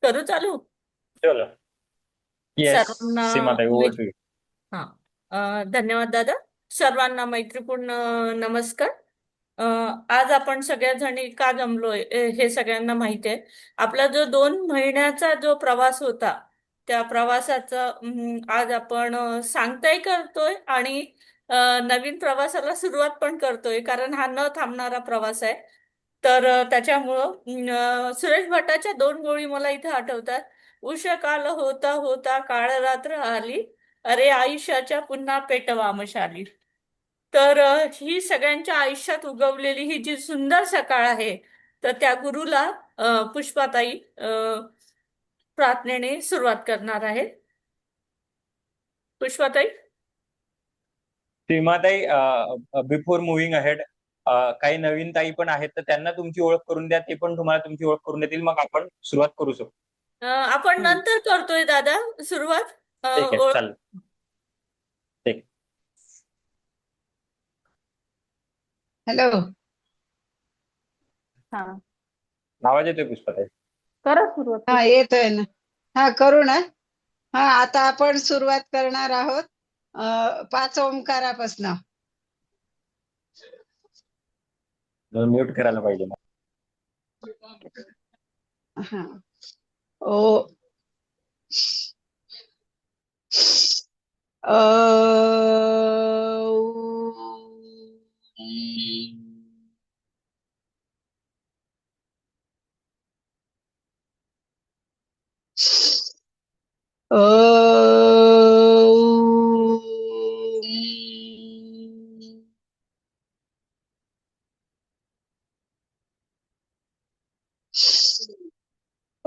करू चालू. चलो. येस. सर्वांना सीमाताई, ओव्हर टू यू. हा धन्यवाद दादा. सर्वांना मैत्रीपूर्ण नमस्कार. अ, आज आपण सगळ्या जणी का जमलोय हे सगळ्यांना माहिती आहे. आपला जो 2 महिन्याचा जो प्रवास होता, त्या प्रवासाचा आज आपण सांगताही करतोय आणि नवीन प्रवासाला सुरुवात पण करतोय, कारण हा न थांबणारा प्रवास आहे. तर त्याच्यामुळं सुरेश भटाच्या 2 ओळी मला इथे आठवतात. उषःकाल होता होता काळ रात्र आली, अरे आयुष्याच्या पुन्हा पेटवा मशाली. तर ही सगळ्यांच्या आयुष्यात उगवलेली ही जी सुंदर सकाळ आहे, तर त्या गुरुला पुष्पाताई प्रार्थनेने सुरुवात करणार आहे. पुष्पाताई. सीमाताई, बिफोर मुव्हिंग अहेड, काही नवीन ताई पण आहेत, तर त्यांना तुमची ओळख करून द्या. ते पण तुम्हाला तुमची ओळख करून देतील, मग आपण सुरुवात करू शकतो. आपण नंतर करतोय दादा सुरुवात. ठीक आहे, ओळख. चालेल. ठीक. हॅलो. हा, आवाज येतोय पुष्पाताई? करा सुरुवात. हा येतोय ना. हा करू ना. हा आता आपण सुरुवात करणार आहोत 5 ओंकारापासून. म्यूट करायला पाहिजे ना. हा. ओ अ अ अ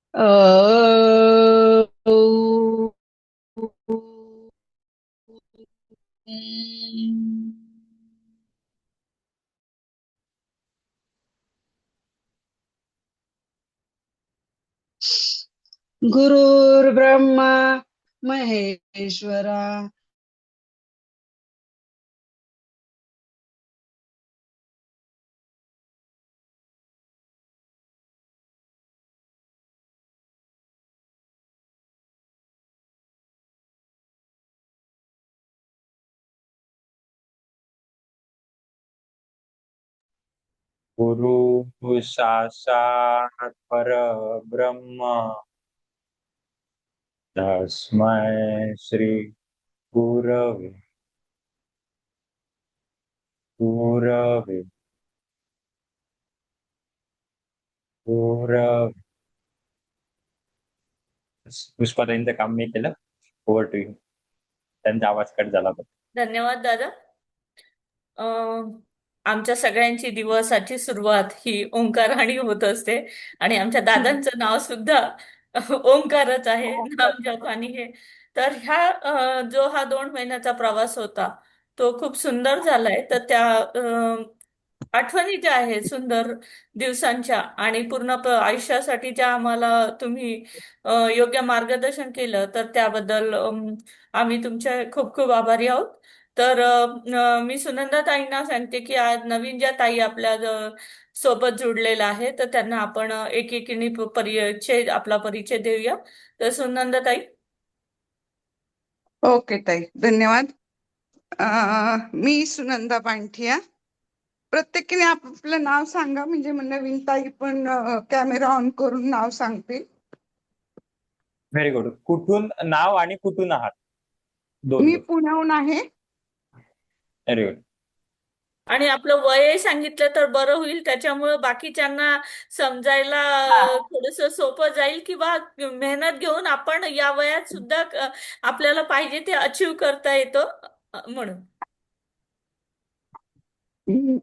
अ गुरुर्ब्रह्मा महेश्वरा गुरु साक्षात परब्रह्म तस्मै श्री गुरवे गुरवे गुरवे. पुष्पाताईंचं काम मी केलं. Over to you. त्यांचा आवाज कट झाला होता. धन्यवाद दादा. अं, आमच्या सगळ्यांची दिवसाची सुरुवात ही ओंकाराने होत असते, आणि आमच्या दादांचं नाव सुद्धा ओंकारच आहे, नाम जप आणि हे. तर जो हा 2 महिन्याचा प्रवास होता, तो खूप सुंदर झालाय. तर त्या आठवणी ज्या आहेत सुंदर दिवसांच्या, आणि पूर्ण आयुष्यासाठी ज्या आम्हाला तुम्ही योग्य मार्गदर्शन केलं, तर त्याबद्दल आम्ही तुमचे खूप खूप आभारी आहोत. तर मी सुनंदा ताईंना सांगते की आज नवीन ज्या ताई आपल्या सोबत जुडलेल्या आहे, तर त्यांना आपण एकेकीने आपला परिचय देऊया. तर सुनंदा ताई. ओके ताई, धन्यवाद. मी सुनंदा पांठिया. प्रत्येकीने आपलं नाव सांगा, म्हणजे मग नवीन ताई पण कॅमेरा ऑन करून नाव सांगतील. Very good. कुठून नाव आणि कुठून आहात? दोन मी गोष्टी. पुण्याहून आहे. Very good. आणि आपलं वय सांगितलं तर बरं होईल, त्याच्यामुळं बाकीच्यांना समजायला थोडस सोपं जाईल, किंवा मेहनत घेऊन आपण या वयात सुद्धा आपल्याला पाहिजे ते अचीव करता येतं, म्हणून. हम्म.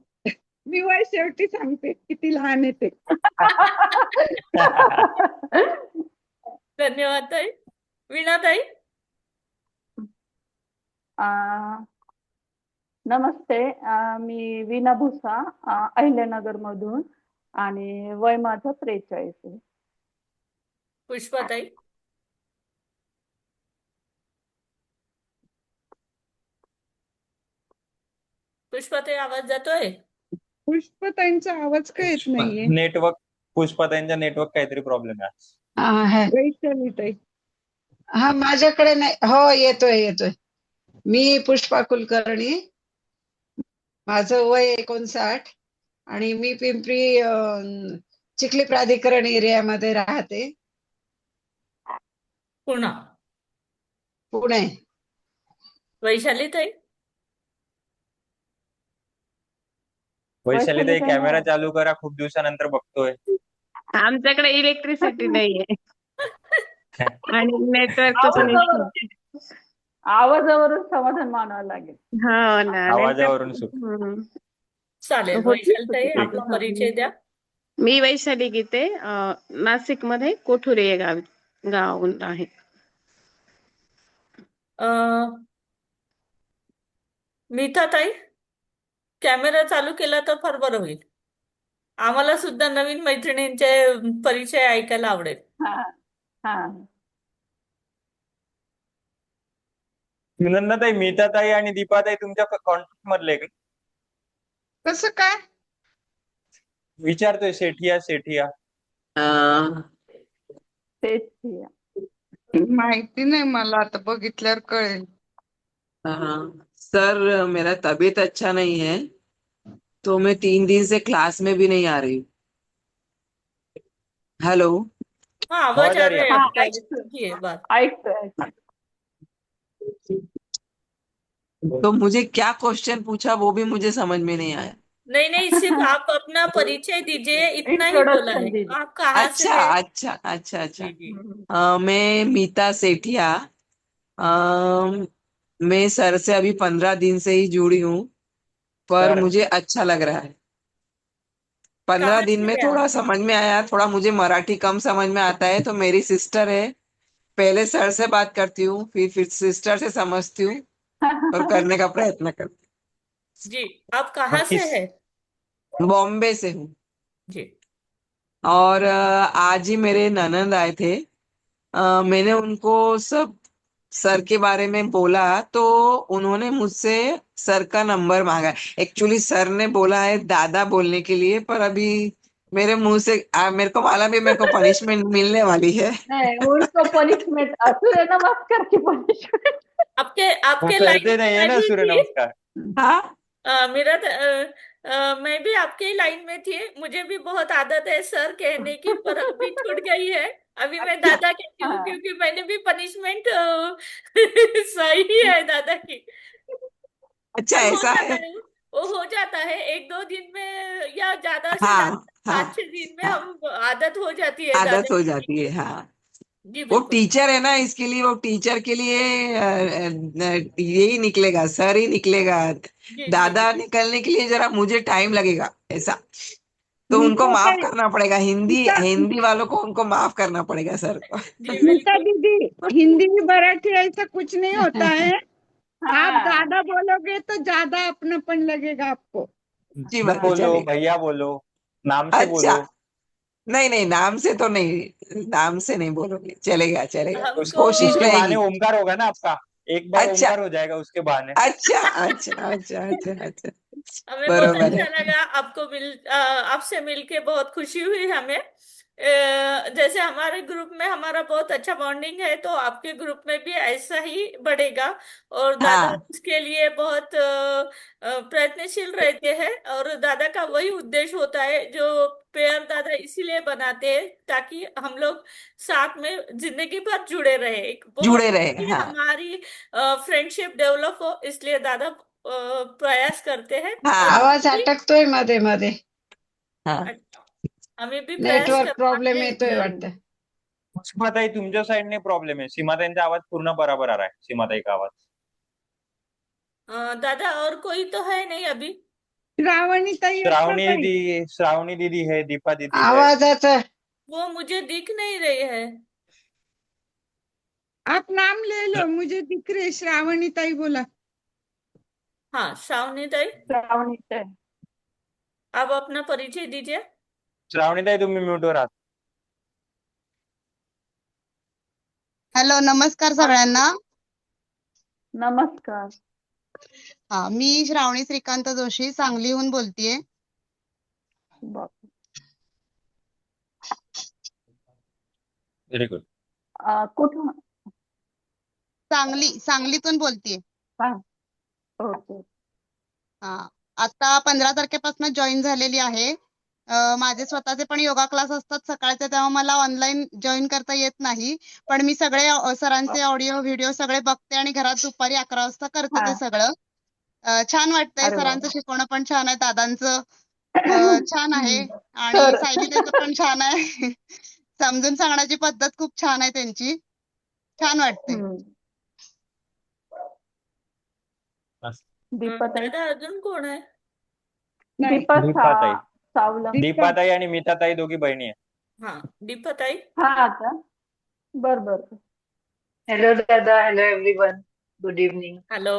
मी वय शेवटी सांगते किती लहान आहे ते. धन्यवाद ताई. वीणा ताई. नमस्ते. मी वीणा भुसा, अहिल्यानगर मधून, आणि वय माझं 43 आहे. पुष्पाताई. पुष्पाताई आवाज जातोय? पुष्पताईंचा आवाज का येत नाहीये? नेटवर्क, पुष्पाताईंचा नेटवर्क काहीतरी प्रॉब्लेम आहे आज. हा वैशाली ताई. हा, माझ्याकडे नाही. हो, येतोय येतोय. मी पुष्पा कुलकर्णी. माझं वय 59 आणि मी पिंपरी चिखली प्राधिकरण एरियामध्ये राहते, पुन्हा. पुणे. वैशाली ताई. वैशाली ताई, वैशाली ताई कॅमेरा नाही. चालू करा, खूप दिवसानंतर बघतोय. आमच्याकडे इलेक्ट्रिसिटी नाहीये आणि नेटवर्कचं पण आवाजावरून इश्यू. आवाजावरून समाधान मानावं लागेल. हो ना, नाहीतर आवाजावरून सुट. चालेल. होती वैशाली ताई, ठीक आपला परिचय द्या. मी वैशाली गीते, नाशिकमध्ये कोठुरे या गावाहून आहे. अं, मीता ताई, कॅमेरा चालू केला तर फार बरं होईल. आम्हाला सुद्धा नवीन मैत्रिणींचे परिचय ऐकायला आवडेल. हा हा. सुनंदाताई, मीताताई आणि दीपाताई तुमच्या कॉन्टॅक्ट मधले का? कसं काय? विचारतोय. सेठिया. तेच ते. माहिती नाही मला, आता बघितल्यावर कळेल. सर, मेरा तबीयत अच्छा नहीं है, तो मैं 3 दिन से क्लास में भी नहीं आ रही हूँ. हेलो. हाँ, आवाज आवाज आ आ रहा रही है है? हा, आपका. ऐकतोय कीजिए बात. ऐकतोय. तो मुझे क्या क्वेश्चन पूछा वो भी मुझे समझ में नहीं आया. नहीं नहीं, सिर्फ आप अपना परिचय दीजिए, इतना ही बोला इंट्रोडक्शन है. दीजिए. आप कहाँ से अच्छा है? अच्छा अच्छा अच्छा. जी जी. मैं मीता सेठिया. मैं सर से अभी 15 दिन से ही जुड़ी हूँ, पर सर, मुझे अच्छा लग रहा है. 15 कहाँ दिन से में है थोड़ा आप? समझ में आया, थोड़ा मुझे मराठी कम समझ में आता है, तो मेरी सिस्टर है. पहले सर से बात करती हूँ, फिर सिस्टर से समझती हूँ और करने का प्रयत्न करती जी, आप कहाँ से किस है? हूँ. बॉम्बे से हूँ. जी. और आज ही मेरे ननंद आए थे. मैंने उनको सब सर के बारे में बोला, तो उन्होंने मुझसे सर का नंबर मांगा. एक्चुअली सर ने बोला है दादा बोलने के लिए, पर अभी मेरे मुंह से मेरे को मालूम है मेरे को पनिशमेंट मिलने वाली है. नहीं, उनको पनिशमेंट, सूर्य नमस्कार की पनिशमेंट. आपके वो आपके करते लाइन नहीं है में ना ही सूर्य थी. नमस्कार. हाँ. मैं भी आपके लाइन में थी. मुझे भी बहुत आदत है सर कहने की, पर अभी छूट गई है. अभी मैं अच्छा. दादा कहती हूँ, हाँ. क्योंकि मैंने भी पनिशमेंट सही है दादा की. अच्छा, पर हो ऐसा जाता है. है. वो हो जाता है 1-2 दिन में, या ज्यादा से ज्यादा हाँ हाँ 5-6 दिन में हाँ. हम आदत हो जाती है आदत दादा हो कहने जाती की. है. हाँ. जी वो बिल्कुल. टीचर है ना, इसके लिए वो टीचर के लिए यही निकलेगा, सर ही निकलेगा. जी जी जी. दादा निकलने के लिए जरा मुझे टाइम लगेगा ऐसा. तो उनको मीता माफ ताई, करना पड़ेगा. हिंदी मीता हिंदी वालों को उनको माफ करना पड़ेगा सर को. जी मीता बिल्कुल. दीदी, हिंदी में मराठी ऐसा कुछ नहीं होता है. आप हाँ. दादा बोलोगे तो ज्यादा अपनापन लगेगा आपको. अच्छी जी बात है, बोलो, चलेगा. भैया बोलो, नाम से अच्छा. बोलो. नहीं नहीं, नाम से तो नहीं, नाम से नहीं बोलोगे. चलेगा चलेगा. हमको कोशिश उसके बहाने रहेगी. ओमकार होगा ना आपका. एक बार अच्छा ओमकार हो जाएगा उसके बहाने. अच्छा अच्छा अच्छा अच्छा अच्छा. हमें बहुत बरोबर अच्छा है. लगा आपसे मिलके बहुत खुशी हुई हमें. जैसे हमारे ग्रुप में हमारा बहुत अच्छा बॉन्डिंग है, तो आपके ग्रुप में भी ऐसा ही बढ़ेगा. और दादा हाँ. उसके लिए बहुत प्रयत्नशील रहते हैं. और दादा का वही उद्देश्य होता है, जो पेयर दादा इसीलिए बनाते हैं, ताकि हम लोग साथ में जिंदगी भर जुड़े रहे. एक बहुत जुड़े रहे. ही हाँ हमारी फ्रेंडशिप डेवलप हो, इसलिए दादा प्रयास करते हैं. और हाँ आवाज अटकतोय मध्ये मध्ये. हाँ. आम्ही भी प्रयास नेटवर्क करणार प्रॉब्लेम आहे. येतोय वाटतं. सीमाताई, तुमच्या साइडने प्रॉब्लेम है. सीमाताईंचा आवाज पूर्ण बराबर आ रहा है. सीमाताई का आवाज. दादा और कोई तो है नहीं अभी. श्रावणी ताई, अच्छा ताई. श्रावणी दीदी है, दीपा दीदी है. आवाजाचं वो मुझे दिख नहीं रही है. आप नाम ले लो, मुझे दिख रहे श्रावणी ताई बोला. हाँ, श्रावणी ताई, श्रावणी ताई. आप अपना परिचय दीजिए. श्रावणीताई तुम्ही म्यूटवर आहात. हॅलो, नमस्कार सगळ्यांना. नमस्कार. मी श्रावणी श्रीकांत जोशी सांगलीहून बोलतेय. ब- व्हेरी गुड. कुठून? सांगलीतून बोलतेय. सांग. ओके. आता 15 तारखेपासून जॉईन झालेली आहे. माझे स्वतःचे पण योगा क्लास असतात सकाळचे, तेव्हा मला ऑनलाईन जॉईन करता येत नाही. पण मी सगळे सरांचे ऑडिओ व्हिडिओ सगळे बघते आणि घरात दुपारी 11 वाजता करते हा. ते सगळं. छान वाटतंय, अरे वा. सरांचं शिकवणं पण छान आहे, दादांचं छान आहे हम्म. आणि तर सायलीताईचं पण छान आहे. समजून सांगण्याची पद्धत खूप छान आहे त्यांची. छान वाटतंय. हम्म. दीपाताई. दादा अजून कोण आहे? नाही. दीपा दीपाताई. सावलम. दीपाताई आणि मीताताई दोघी बहिणी आहेत. हाँ, दीपाताई. हा का? बर बर. हेलो दादा, hello everyone, good evening. Hello.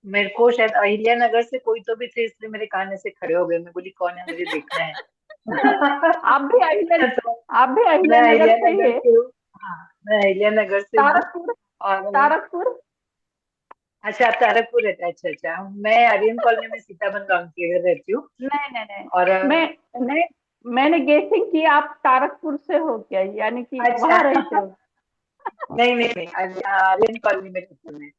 मेरे को शायद अहिल्या नगर से कोई तो भी थे, इसलिए मेरे कान ऐसे खड़े हो गए। मैं बोली कौन है, मुझे देखना है। आप भी अहिल्या तो नगर मैं अहिल्या से ही नगर है? से हूँ। हाँ, मैं अहिल्या नगर से हूँ। तारकपुर. और तारकपुर. अच्छा, आप तारकपुर रहते हैं? अच्छा अच्छा, मैं आर्यन कॉलोनी में सीताबन गांव के घर रहती हूँ। नहीं नहीं नहीं. और नहीं, मैंने गेसिंग की आप तारकपुर से हो क्या, यानी कि अच्छा। वहां रहते हो? नहीं नहीं नहीं, आर्यन कॉलोनी में रहती हूँ मैं।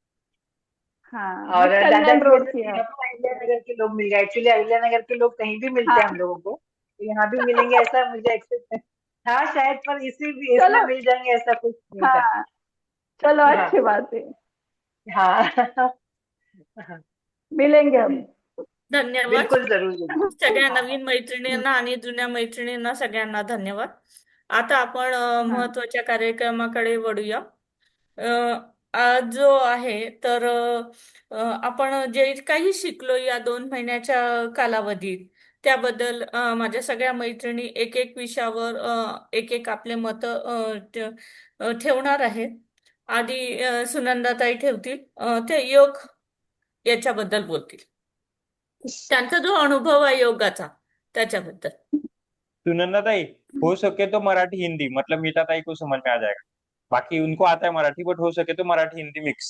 हाँ, और मैं दादा कल्याण की रोड वजह की से है. यहाँ पर अहिल्या नगर के लोग मिल गए। एक्चुअली अहिल्या नगर के लोग कहीं भी मिलते हैं हाँ हम लोगों को, तो यहाँ भी मिलेंगे ऐसा मुझे एक्सेप्ट था शायद, पर इसमें चलो. मिल जाएंगे ऐसा कुछ नहीं था। हाँ चलो, हाँ अच्छी बात है. हाँ। मिलेंगे हम. धन्यवाद. बिल्कुल जरूर जरूर। सगळ्या हाँ नवीन मैत्रिणींना आणि जुन्या मैत्रिणींना सगळ्यांना धन्यवाद. आता आपण हाँ महत्त्वाच्या कार्यक्रमाकडे वळूया. अ, आज जो आहे तर आपण जे काही शिकलो या 2 महिन्याच्या कालावधीत त्याबद्दल माझ्या सगळ्या मैत्रिणी एक एक विषयावर एक एक आपले मत ठेवणार आहेत. आधी सुनंदाताई ठेवतील. ते योग याच्याबद्दल बोलतील. त्यांचा जो अनुभव आहे योगाचा त्याच्याबद्दल. सुनंदाताई, हो सके तो मराठी हिंदी, मतलब मीताताई को समझ में आ जाएगा। बाकी उनको आता है मराठी, बट हो सके तो मराठी हिंदी मिक्स।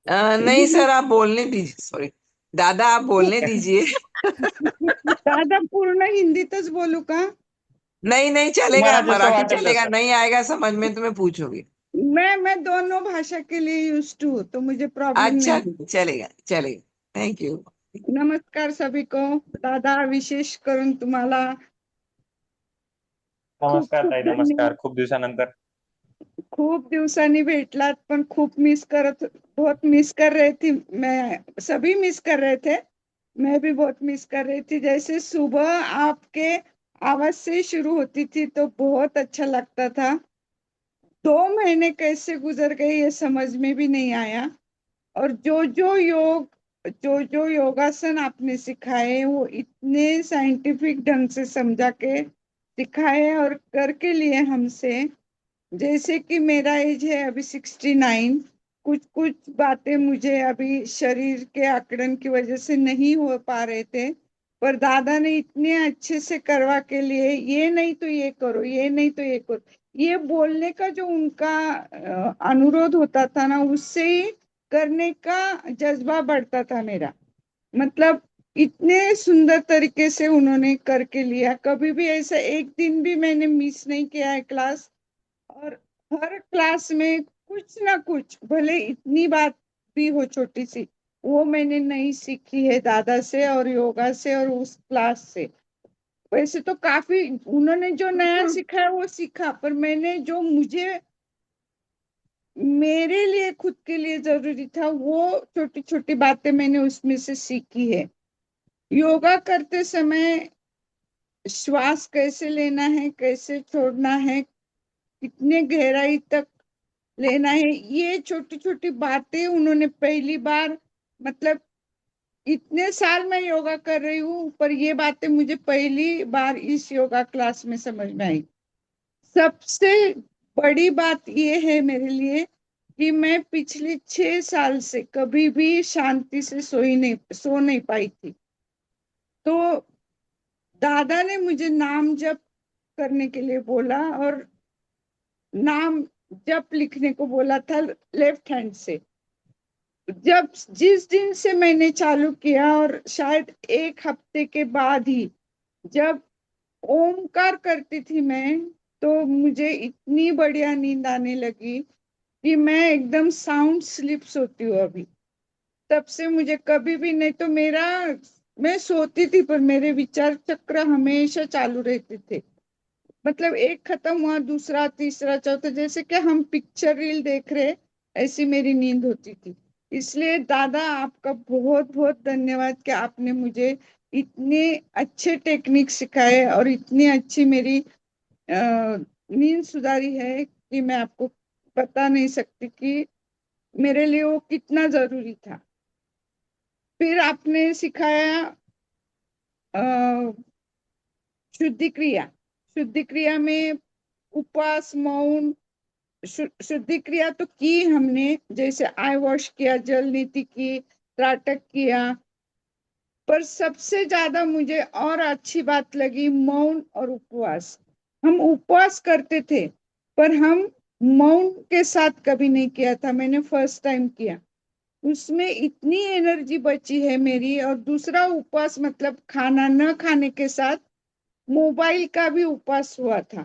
नहीं सर, आप बोलने दीजिए। सॉरी दादा, आप बोलने दीजिए। दादा, पूर्ण हिंदीतच बोलू का? नहीं नहीं चलेगा, तुम्हाला जसं मराठी वाटेल चलेगा। तसं. नहीं आएगा समझ में तो मैं पूछूंगी। मैं दोनों भाषा के लिए यूज टू, तो मुझे प्रॉब्लम अच्छा, नहीं. चलेगा चलेगा। Thank you. नमस्कार सभी को. दादा, विशेष करून तुम्हाला खूप नमस्कार खूप ताई, धन्यवाद. नमस्कार. खूप दिवसानंतर. खूप दिवसांनी भेटलात, पण खूप बहुत मिस कर रही थी मैं. सभी मिस कर रहे थे, मैं भी बहुत मिस कर रही थी. जैसे सुबह आपके आवाज से शुरू होती थी तो बहुत अच्छा लगता था. 2 महीने कैसे गुजर गए ये समझ में भी नहीं आया. और जो योगासन आपने सिखाए वो इतने साइंटिफिक ढंग से समझा के सिखाए और करके लिए हमसे. जैसे कि मेरा एज है अभी 69. कुछ कुछ बातें मुझे अभी शरीर के आकड़न की वजह से नहीं हो पा रहे थे, पर दादा ने इतने अच्छे से करवा के लिए, ये नहीं तो ये करो, ये नहीं तो ये करो, ये बोलने का जो उनका अनुरोध होता था ना, उससे ही करने का जज्बा बढ़ता था मेरा. मतलब इतने सुंदर तरीके से उन्होंने करके लिया. कभी भी ऐसा एक दिन भी मैंने मिस नहीं किया है क्लास. और हर क्लास में कुछ ना कुछ, भले इतनी बात भी हो छोटी सी, वो मैंने नई सीखी है दादा से और योगा से और उस क्लास से. वैसे तो काफी उन्होंने जो नया सिखाया वो सीखा, पर मैंने जो मुझे मेरे लिए खुद के लिए जरूरी था वो छोटी छोटी बातें मैंने उसमें से सीखी है. योगा करते समय श्वास कैसे लेना है, कैसे छोड़ना है, कितने गहराई तक लेना है, ये छोटी छोटी बातें उन्होंने पहली बार, मतलब इतने साल मैं योगा कर रही हूँ, पर ये बातें मुझे पहली बार इस योगा क्लास में समझ में आई. सबसे बड़ी बात ये है मेरे लिए कि मैं पिछले 6 साल से कभी भी शांति से सो नहीं पाई थी। तो दादा ने मुझे नाम जप करने के लिए बोला और नाम जप लिखने को बोला था लेफ्ट हैंड से। जब जिस दिन से मैंने चालू किया और शायद 1 हफ्ते के बाद ही जब ओमकार करती थी मैं, तो मुझे इतनी बढ़िया नींद आने लगी कि मैं एकदम साउंड स्लीप सोती हूँ अभी। तब से मुझे कभी भी नहीं, तो मैं सोती थी पर मेरे विचार चक्र हमेशा चालू रहते थे। मतलब एक खत्म हुआ, दूसरा, तीसरा, चौथा, जैसे कि हम पिक्चर रील देख रहे, ऐसी मेरी नींद होती थी। इसलिए दादा आपका बहुत बहुत धन्यवाद कि आपने मुझे इतने अच्छे टेक्निक सिखाए और इतनी अच्छी मेरी नींद सुधारी है कि मैं आपको बता नहीं सकती कि मेरे लिए वो कितना जरूरी था। फिर आपने सिखाया शुद्धि क्रिया। शुद्धि क्रिया में उपवास, मौन, शुद्धि क्रिया तो की हमने, जैसे आई वॉश किया, जल नीति की, त्राटक किया, पर सबसे ज्यादा मुझे और अच्छी बात लगी मौन और उपवास। हम उपवास करते थे पर हम मौन के साथ कभी नहीं किया था, मैंने फर्स्ट टाइम किया। उसमें इतनी एनर्जी बची है मेरी। और दूसरा उपवास मतलब खाना न खाने के साथ मोबाइल का भी उपवास हुआ था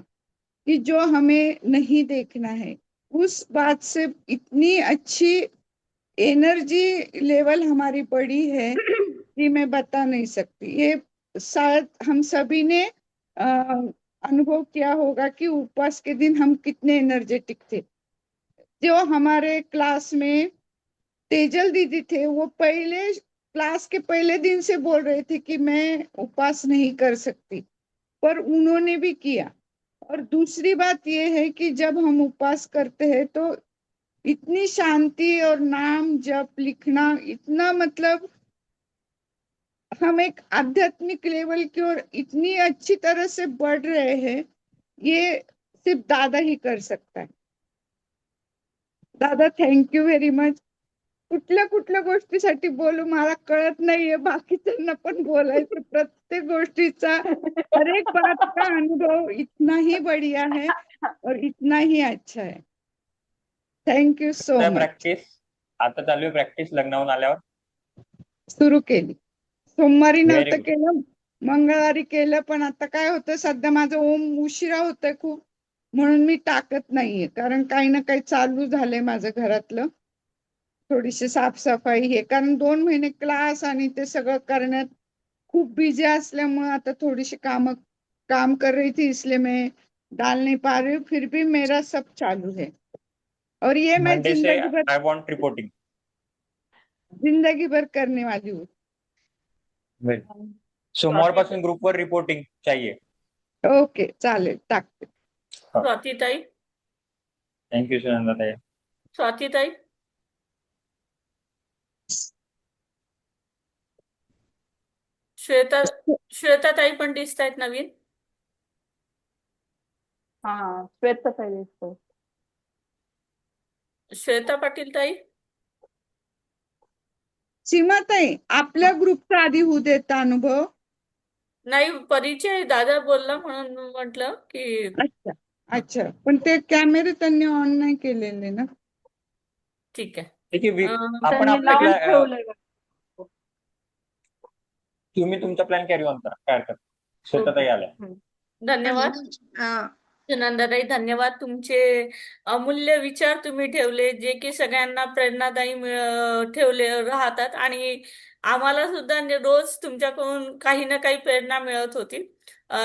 कि जो हमें नहीं देखना है। उस बात से इतनी अच्छी एनर्जी लेवल हमारी बढ़ी है कि मैं बता नहीं सकती। ये शायद हम सभी ने अनुभव किया होगा कि उपवास के दिन हम कितने एनर्जेटिक थे। जो हमारे क्लास में तेजल दीदी थे, वो क्लास के पहले दिन से बोल रहे थे कि मैं उपवास नहीं कर सकती, पर उन्होंने भी किया। और दूसरी बात ये है कि जब हम उपवास करते हैं तो इतनी शांति और नाम जप लिखना, इतना मतलब हम एक आध्यात्मिक लेवल की ओर इतनी अच्छी तरह से बढ़ रहे हैं, ये सिर्फ दादा ही कर सकता है। दादा थँक्यू व्हेरी मच। कुठल्या कुठल्या गोष्टीसाठी बोलू मला कळत नाहीये, बाकीच्यांना पण बोलायचं प्रत्येक गोष्टीचा, हर एक बात का अनुभव इतना ही बढ़िया है और इतना ही अच्छा है। Thank you so much. Practice आता चालू आहे, प्रॅक्टिस लग्नावरून आल्यावर सुरू केली। सोमवारी व्हेरी नव्हतं गुड. केलं, मंगळवारी केलं, पण आता काय होतं सध्या माझं ओम उशिरा होतंय खूप, म्हणून मी टाकत नाहीये, कारण काही ना काही चालू झालंय माझं घरातलं, थोडीशी साफसफाई हे, कारण 2 महिने क्लास आणि ते सगळं करण्यात खूप बिझी असल्यामुळे आता थोडीशी काम कर रही थी, इसलिए मैं डाल नहीं पा रही हूँ। फिर भी मेरा सब चालू है और ये मैं Monday say I want reporting. जिंदगी भर करने वाली हूँ। सोमवारपासून ग्रुपवर रिपोर्टिंग चाहिए. ओके, चालेल, टाकते। स्वातीताई. थँक्यू सुनंदाताई. स्वातीताई. श्वेताताई पण दिसत आहेत नवीन. हाँ श्वेता ताई इसको श्वेता पाटील ताई. सीमाताई, आपल्या ग्रुपचा आधी होऊ देता अनुभव. नाही, परिचय दादा बोलला म्हणून म्हटलं की. अच्छा अच्छा, पण ते कॅमेरे त्यांनी ऑन नाही केलेले ना. ठीक आहे. ठीक आहे, आपण त्यांनी आपला लावून ठेवलंय बघ. तुम्ही तुमचा प्लॅन कॅरी ऑन करा, काय हरकत. श्वेताताई आल्या. धन्यवाद सुनंदाताई, धन्यवाद. तुमचे अमूल्य विचार तुम्ही ठेवले, जे की सगळ्यांना प्रेरणादायी ठेवले राहतात आणि आम्हाला सुद्धा रोज तुमच्याकडून काही ना काही प्रेरणा मिळत होती.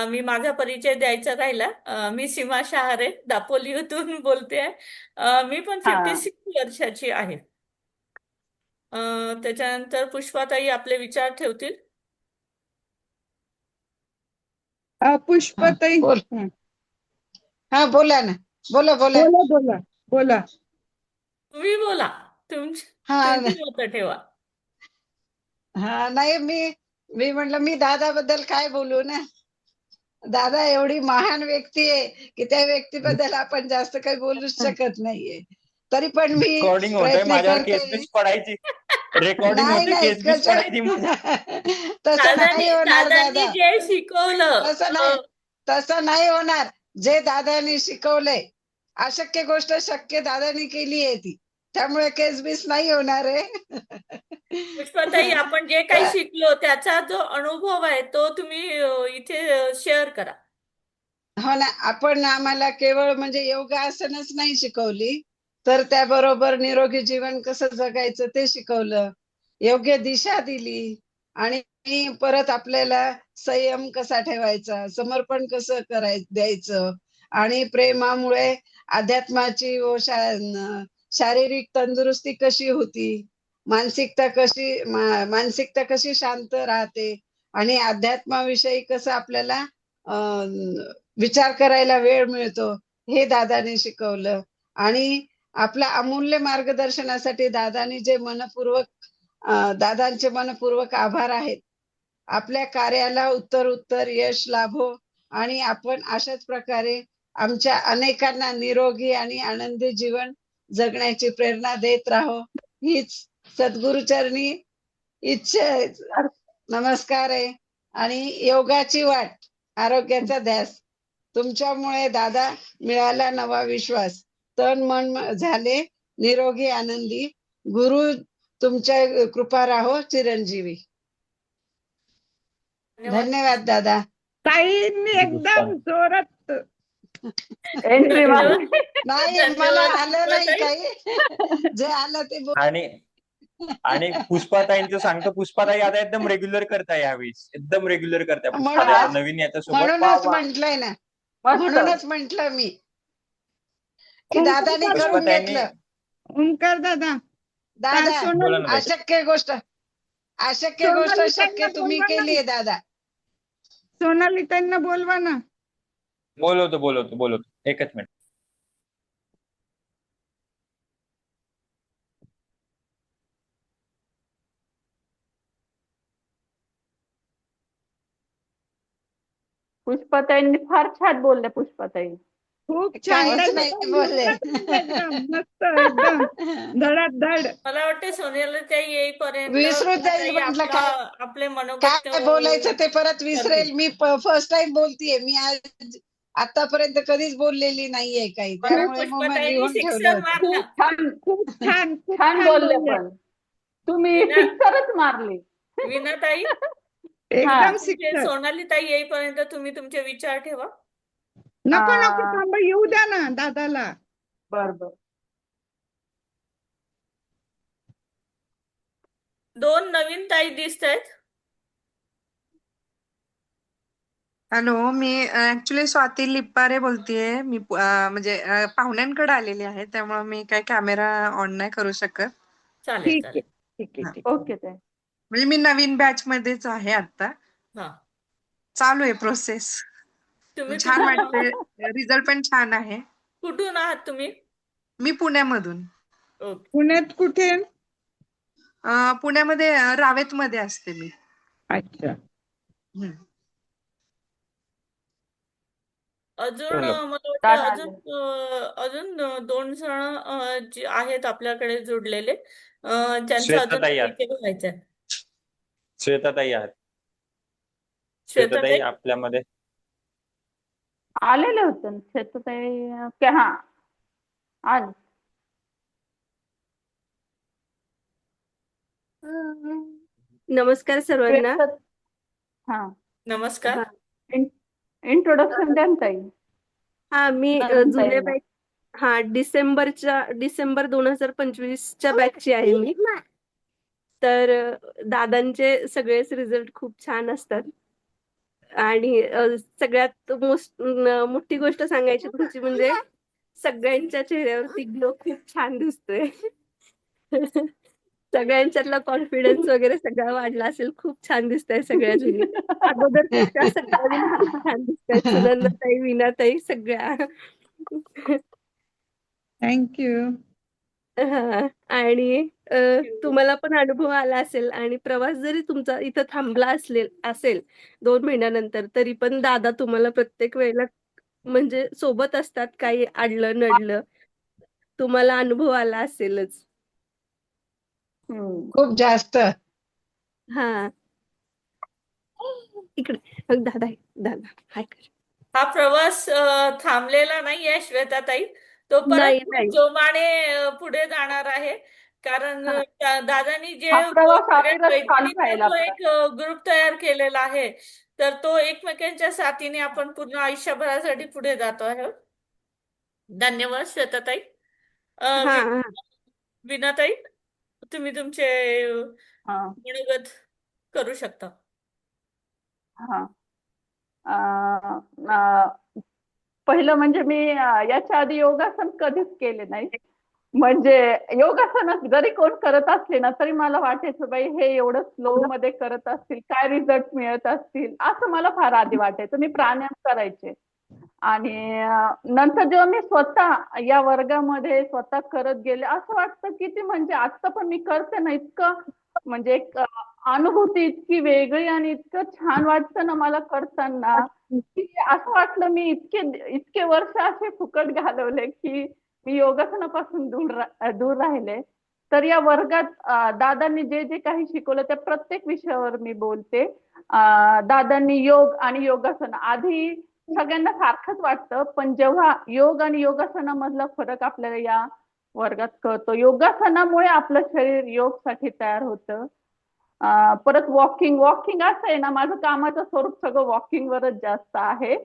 मी माझा परिचय द्यायचा राहिला. मी सीमा शहारे दापोलीतून बोलते आहे. मी पण 56 वर्षाची आहे. त्याच्यानंतर पुष्पाताई आपले विचार ठेवतील. पुष्पाताई, हा बोला ना, बोला बोला बोला बोला बोला. तुम्ही बोला, तुमची हा मतं ठेवा. हा नाही, मी म्हटलं मी दादाबद्दल काय बोलू ना. दादा एवढी महान व्यक्ती आहे की त्या व्यक्तीबद्दल आपण जास्त काही बोलूच शकत नाहीये. तरी पण मी रेकॉर्डिंग होतंय, प्रयत्न माझ्यावर करते. केस पडायची. रेकॉर्डिंग नाही होते, नाही केस पडायची. तसं नाही होणार दादांनी दादा. जे शिकवलं तसं नाही होणार. जे दादांनी शिकवलंय अशक्य गोष्ट शक्य दादांनी केली आहे ती, त्यामुळे केस बीस नाही होणार आहे. पुष्पाताई, आपण जे काही शिकलो त्याचा जो अनुभव आहे तो तुम्ही इथे शेअर करा. हो ना, आपण आम्हाला केवळ म्हणजे योगासनच नाही शिकवली, तर त्याबरोबर निरोगी जीवन कसं जगायचं ते शिकवलं, योग्य दिशा दिली आणि परत आपल्याला संयम कसा ठेवायचा, समर्पण कसं द्यायचं आणि प्रेमामुळे अध्यात्माची शारीरिक तंदुरुस्ती कशी होती, मानसिकता कशी शांत राहते आणि अध्यात्माविषयी कसं आपल्याला विचार करायला वेळ मिळतो, हे दादाने शिकवलं. आणि आपल्या अमूल्य मार्गदर्शनासाठी दादांचे मनपूर्वक आभार आहेत. आपल्या कार्याला उत्तर यश लाभो आणि आपण अशाच प्रकारे आमच्या अनेकांना निरोगी आणि आनंदी जीवन जगण्याची प्रेरणा देत राहो, हीच सद्गुरुचरणी इच्छा आहे. नमस्कार आहे. आणि योगाची वाट, आरोग्याचा ध्यास, तुमच्यामुळे दादा मिळाला नवा विश्वास, तन मन झाले निरोगी आनंदी, गुरु तुमच्या कृपा राहो चिरंजीवी. धन्यवाद दादा. ताईंनी एकदम जोरात एंट्री मारली. नाही धन्यवाद, मला आलं नाही पुष्पाताई. काही, जे आलं ते आणि पुष्पाताईंचं सांगतो, पुष्पाताई आता एकदम रेग्युलर करताय यावेळेस, एकदम रेग्युलर करताय पुष्पाताई म्हणूनच- आता नवीन याच्यासोबत. म्हणूनच म्हंटलय ना, मस्त. म्हणूनच म्हंटल मी की ओंकार दादाने दादा, करून पुष्पाताईंनी घेतलं. ओंकार दादा, दादा बोला ना ताई. अशक्य गोष्ट सोनाली शक्य ताईंना तुम्ही बोलवा ना. केली आहे दादा. सोनाली ताईंना बोलवा ना. बोलवतो एकच मिनिट. पुष्पाताईंनी फार छान बोलल्या पुष्पाताई. खूप छान. काहीच नाही बोलले. एकदम मस्त, एकदम धडाधड. मला वाटतं सोनेला ताई येईपर्यंत विसरून जाईल ताई म्हटलं काय आपले मनोगत काय बोलायचं ते परत विसरेल. मी फर्स्ट टाइम बोलतीये. मी आतापर्यंत कधीच बोललेली नाहीये काही, त्यामुळे मग मी पुष्पाताईंनी लिहून ठेवलं शिक्षण होतं. मारलं. छान खूप छान, खूप छान बोलले बोलल्या. पण तुम्ही विना- फिक्सरच मारली. विनाताई, एकदम हा. शिक्षक. सोनाली ताई येईपर्यंत तुम्ही तुमचे विचार ठेवा. नको हा. थांबा, येऊ द्या ना दादाला. बर. 2 नवीन ताई दिसत आहेत. हॅलो, मी ऍक्च्युली स्वाती लिप्पारे बोलतेय. मी म्हणजे पाहुण्यांकडे आलेली आहे, त्यामुळे मी काही कॅमेरा ऑन नाही करू शकत. चालेल ठीक आहे, चालेल. ठीक आहे. ओके ताई. म्हणजे मी नवीन बॅच मध्येच आहे आता. हा, चालू आहे प्रोसेस. तुम्ही छान कुठून वाटते, रिझल्ट पण छान आहे. कुठून आहात तुम्ही? मी पुण्यामधून. ओके. पुण्यात कुठे? पुण्यामध्ये रावेत मध्ये असते मी. अच्छा. हम्म. अजून चलो. मला वाटतं दादा अजून 2 जण जे आहेत आपल्याकडे जुडलेले, त्यांचं अजून श्वेताताई आहेत. परिचय व्हायचा आहे. श्वेताताई आहेत. श्वेताताई, श्वेताताई आपल्यामध्ये आलेले होते ना शेताताई की हा आले. नमस्कार सर्वांना. हा. नमस्कार. इंट्रोडक्शन द्या ना ताई. मी नवीन जुन्या ताईंना. बॅच डिसेंबर 2025च्या बॅचची आहे मी. तर दादांचे सगळेच रिझल्ट खूप छान असतात आणि सगळ्यात मोठी गोष्ट सांगायची तुमची म्हणजे सगळ्यांच्या चेहऱ्यावरती ग्लो खूप छान दिसतोय. सगळ्यांच्यातला कॉन्फिडन्स वगैरे सगळा वाढला असेल. खूप छान दिसतंय सगळ्या जुनी. अगोदर सगळ्या खूप छान दिसतायत. सुनंदाताई, वीणाताई सगळ्या. थँक्यू. हा, आणि तुम्हाला पण अनुभव आला असेल आणि प्रवास जरी तुमचा इथं थांबला असेल 2 महिन्यानंतर, तरी पण दादा तुम्हाला प्रत्येक वेळेला म्हणजे सोबत असतात. काही अडलं नडलं तुम्हाला अनुभव आला असेलच. खूप जास्त. हा इकडे दादा आहे. दादा हाय कर. हा प्रवास थांबलेला नाहीये श्वेताताई, तो परत नाही नाही जोमाने पुढे जाणार आहे. कारण हा दादानी जे हा प्रवास सगळ्या अविरत चालू मैत्रिणींचा राहील जो आपला. एक ग्रुप तयार केलेला आहे, तर तो एकमेकांच्या साथीने आपण पूर्ण आयुष्यभरासाठी पुढे जातो आहे. धन्यवाद श्वेताताई. हा वि- हा विनाताई, तुम्ही तुमचे हा मनोगत करू शकता. हा पहिलं म्हणजे मी याच्या आधी योगासन कधीच केले नाही. म्हणजे योगासन जरी कोण करत असले ना तरी मला वाटायचं बाई हे एवढं स्लो मध्ये करत असतील, काय रिझल्ट मिळत असतील, असं मला फार आधी वाटायचं. मी प्राणायाम करायचे आणि नंतर जेव्हा मी स्वतः या वर्गामध्ये स्वतः करत गेले असं वाटतं की ती म्हणजे आता पण मी करते ना इतकं म्हणजे एक अनुभूती इतकी वेगळी आणि इतकं छान वाटतं ना मला करताना की असं वाटलं मी इतके इतके वर्ष असे फुकट घालवले की मी योगासनापासून दूर राहिले. तर या वर्गात दादांनी जे जे काही शिकवलं त्या प्रत्येक विषयावर मी बोलते. दादांनी योग आणि योगासन आधी सगळ्यांना सारखंच वाटतं, पण जेव्हा योग आणि योगासनामधला फरक आपल्याला या वर्गात कळतो, योगासनामुळे आपलं शरीर योगसाठी तयार होतं. परत वॉकिंग वॉकिंग असं आहे ना, माझं कामाचं स्वरूप सगळं वॉकिंगवरच जास्त आहे.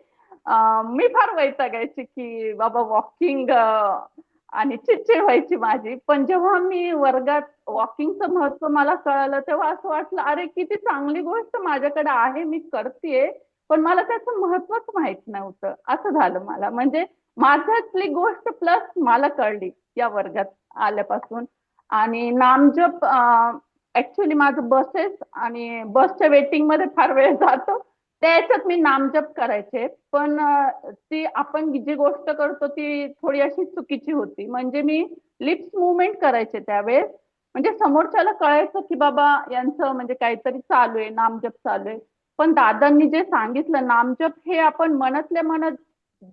मी फार वैतागायची की बाबा वॉकिंग आणि चिडचिड व्हायची माझी. पण जेव्हा मी वर्गात वॉकिंगचं महत्व मला कळालं तेव्हा असं वाटलं अरे किती चांगली गोष्ट माझ्याकडे आहे, मी करतेय, पण मला त्याचं महत्वच माहित नव्हतं. असं झालं मला. म्हणजे माझ्यातली गोष्ट प्लस मला कळली या वर्गात आल्यापासून. आणि नामजप ऍक्च्युली माझं बसेस आणि बसच्या वेटिंग मध्ये फार वेळ जातो, त्याच्यात मी नामजप करायचे. पण ती आपण जी गोष्ट करतो ती थोडी अशी चुकीची होती. म्हणजे मी लिप्स मुवमेंट करायचे त्यावेळेस, म्हणजे समोरच्याला कळायचं की बाबा यांचं म्हणजे काहीतरी चालू आहे, नामजप चालू आहे. पण दादांनी जे सांगितलं नामजप हे आपण मनातल्या मनात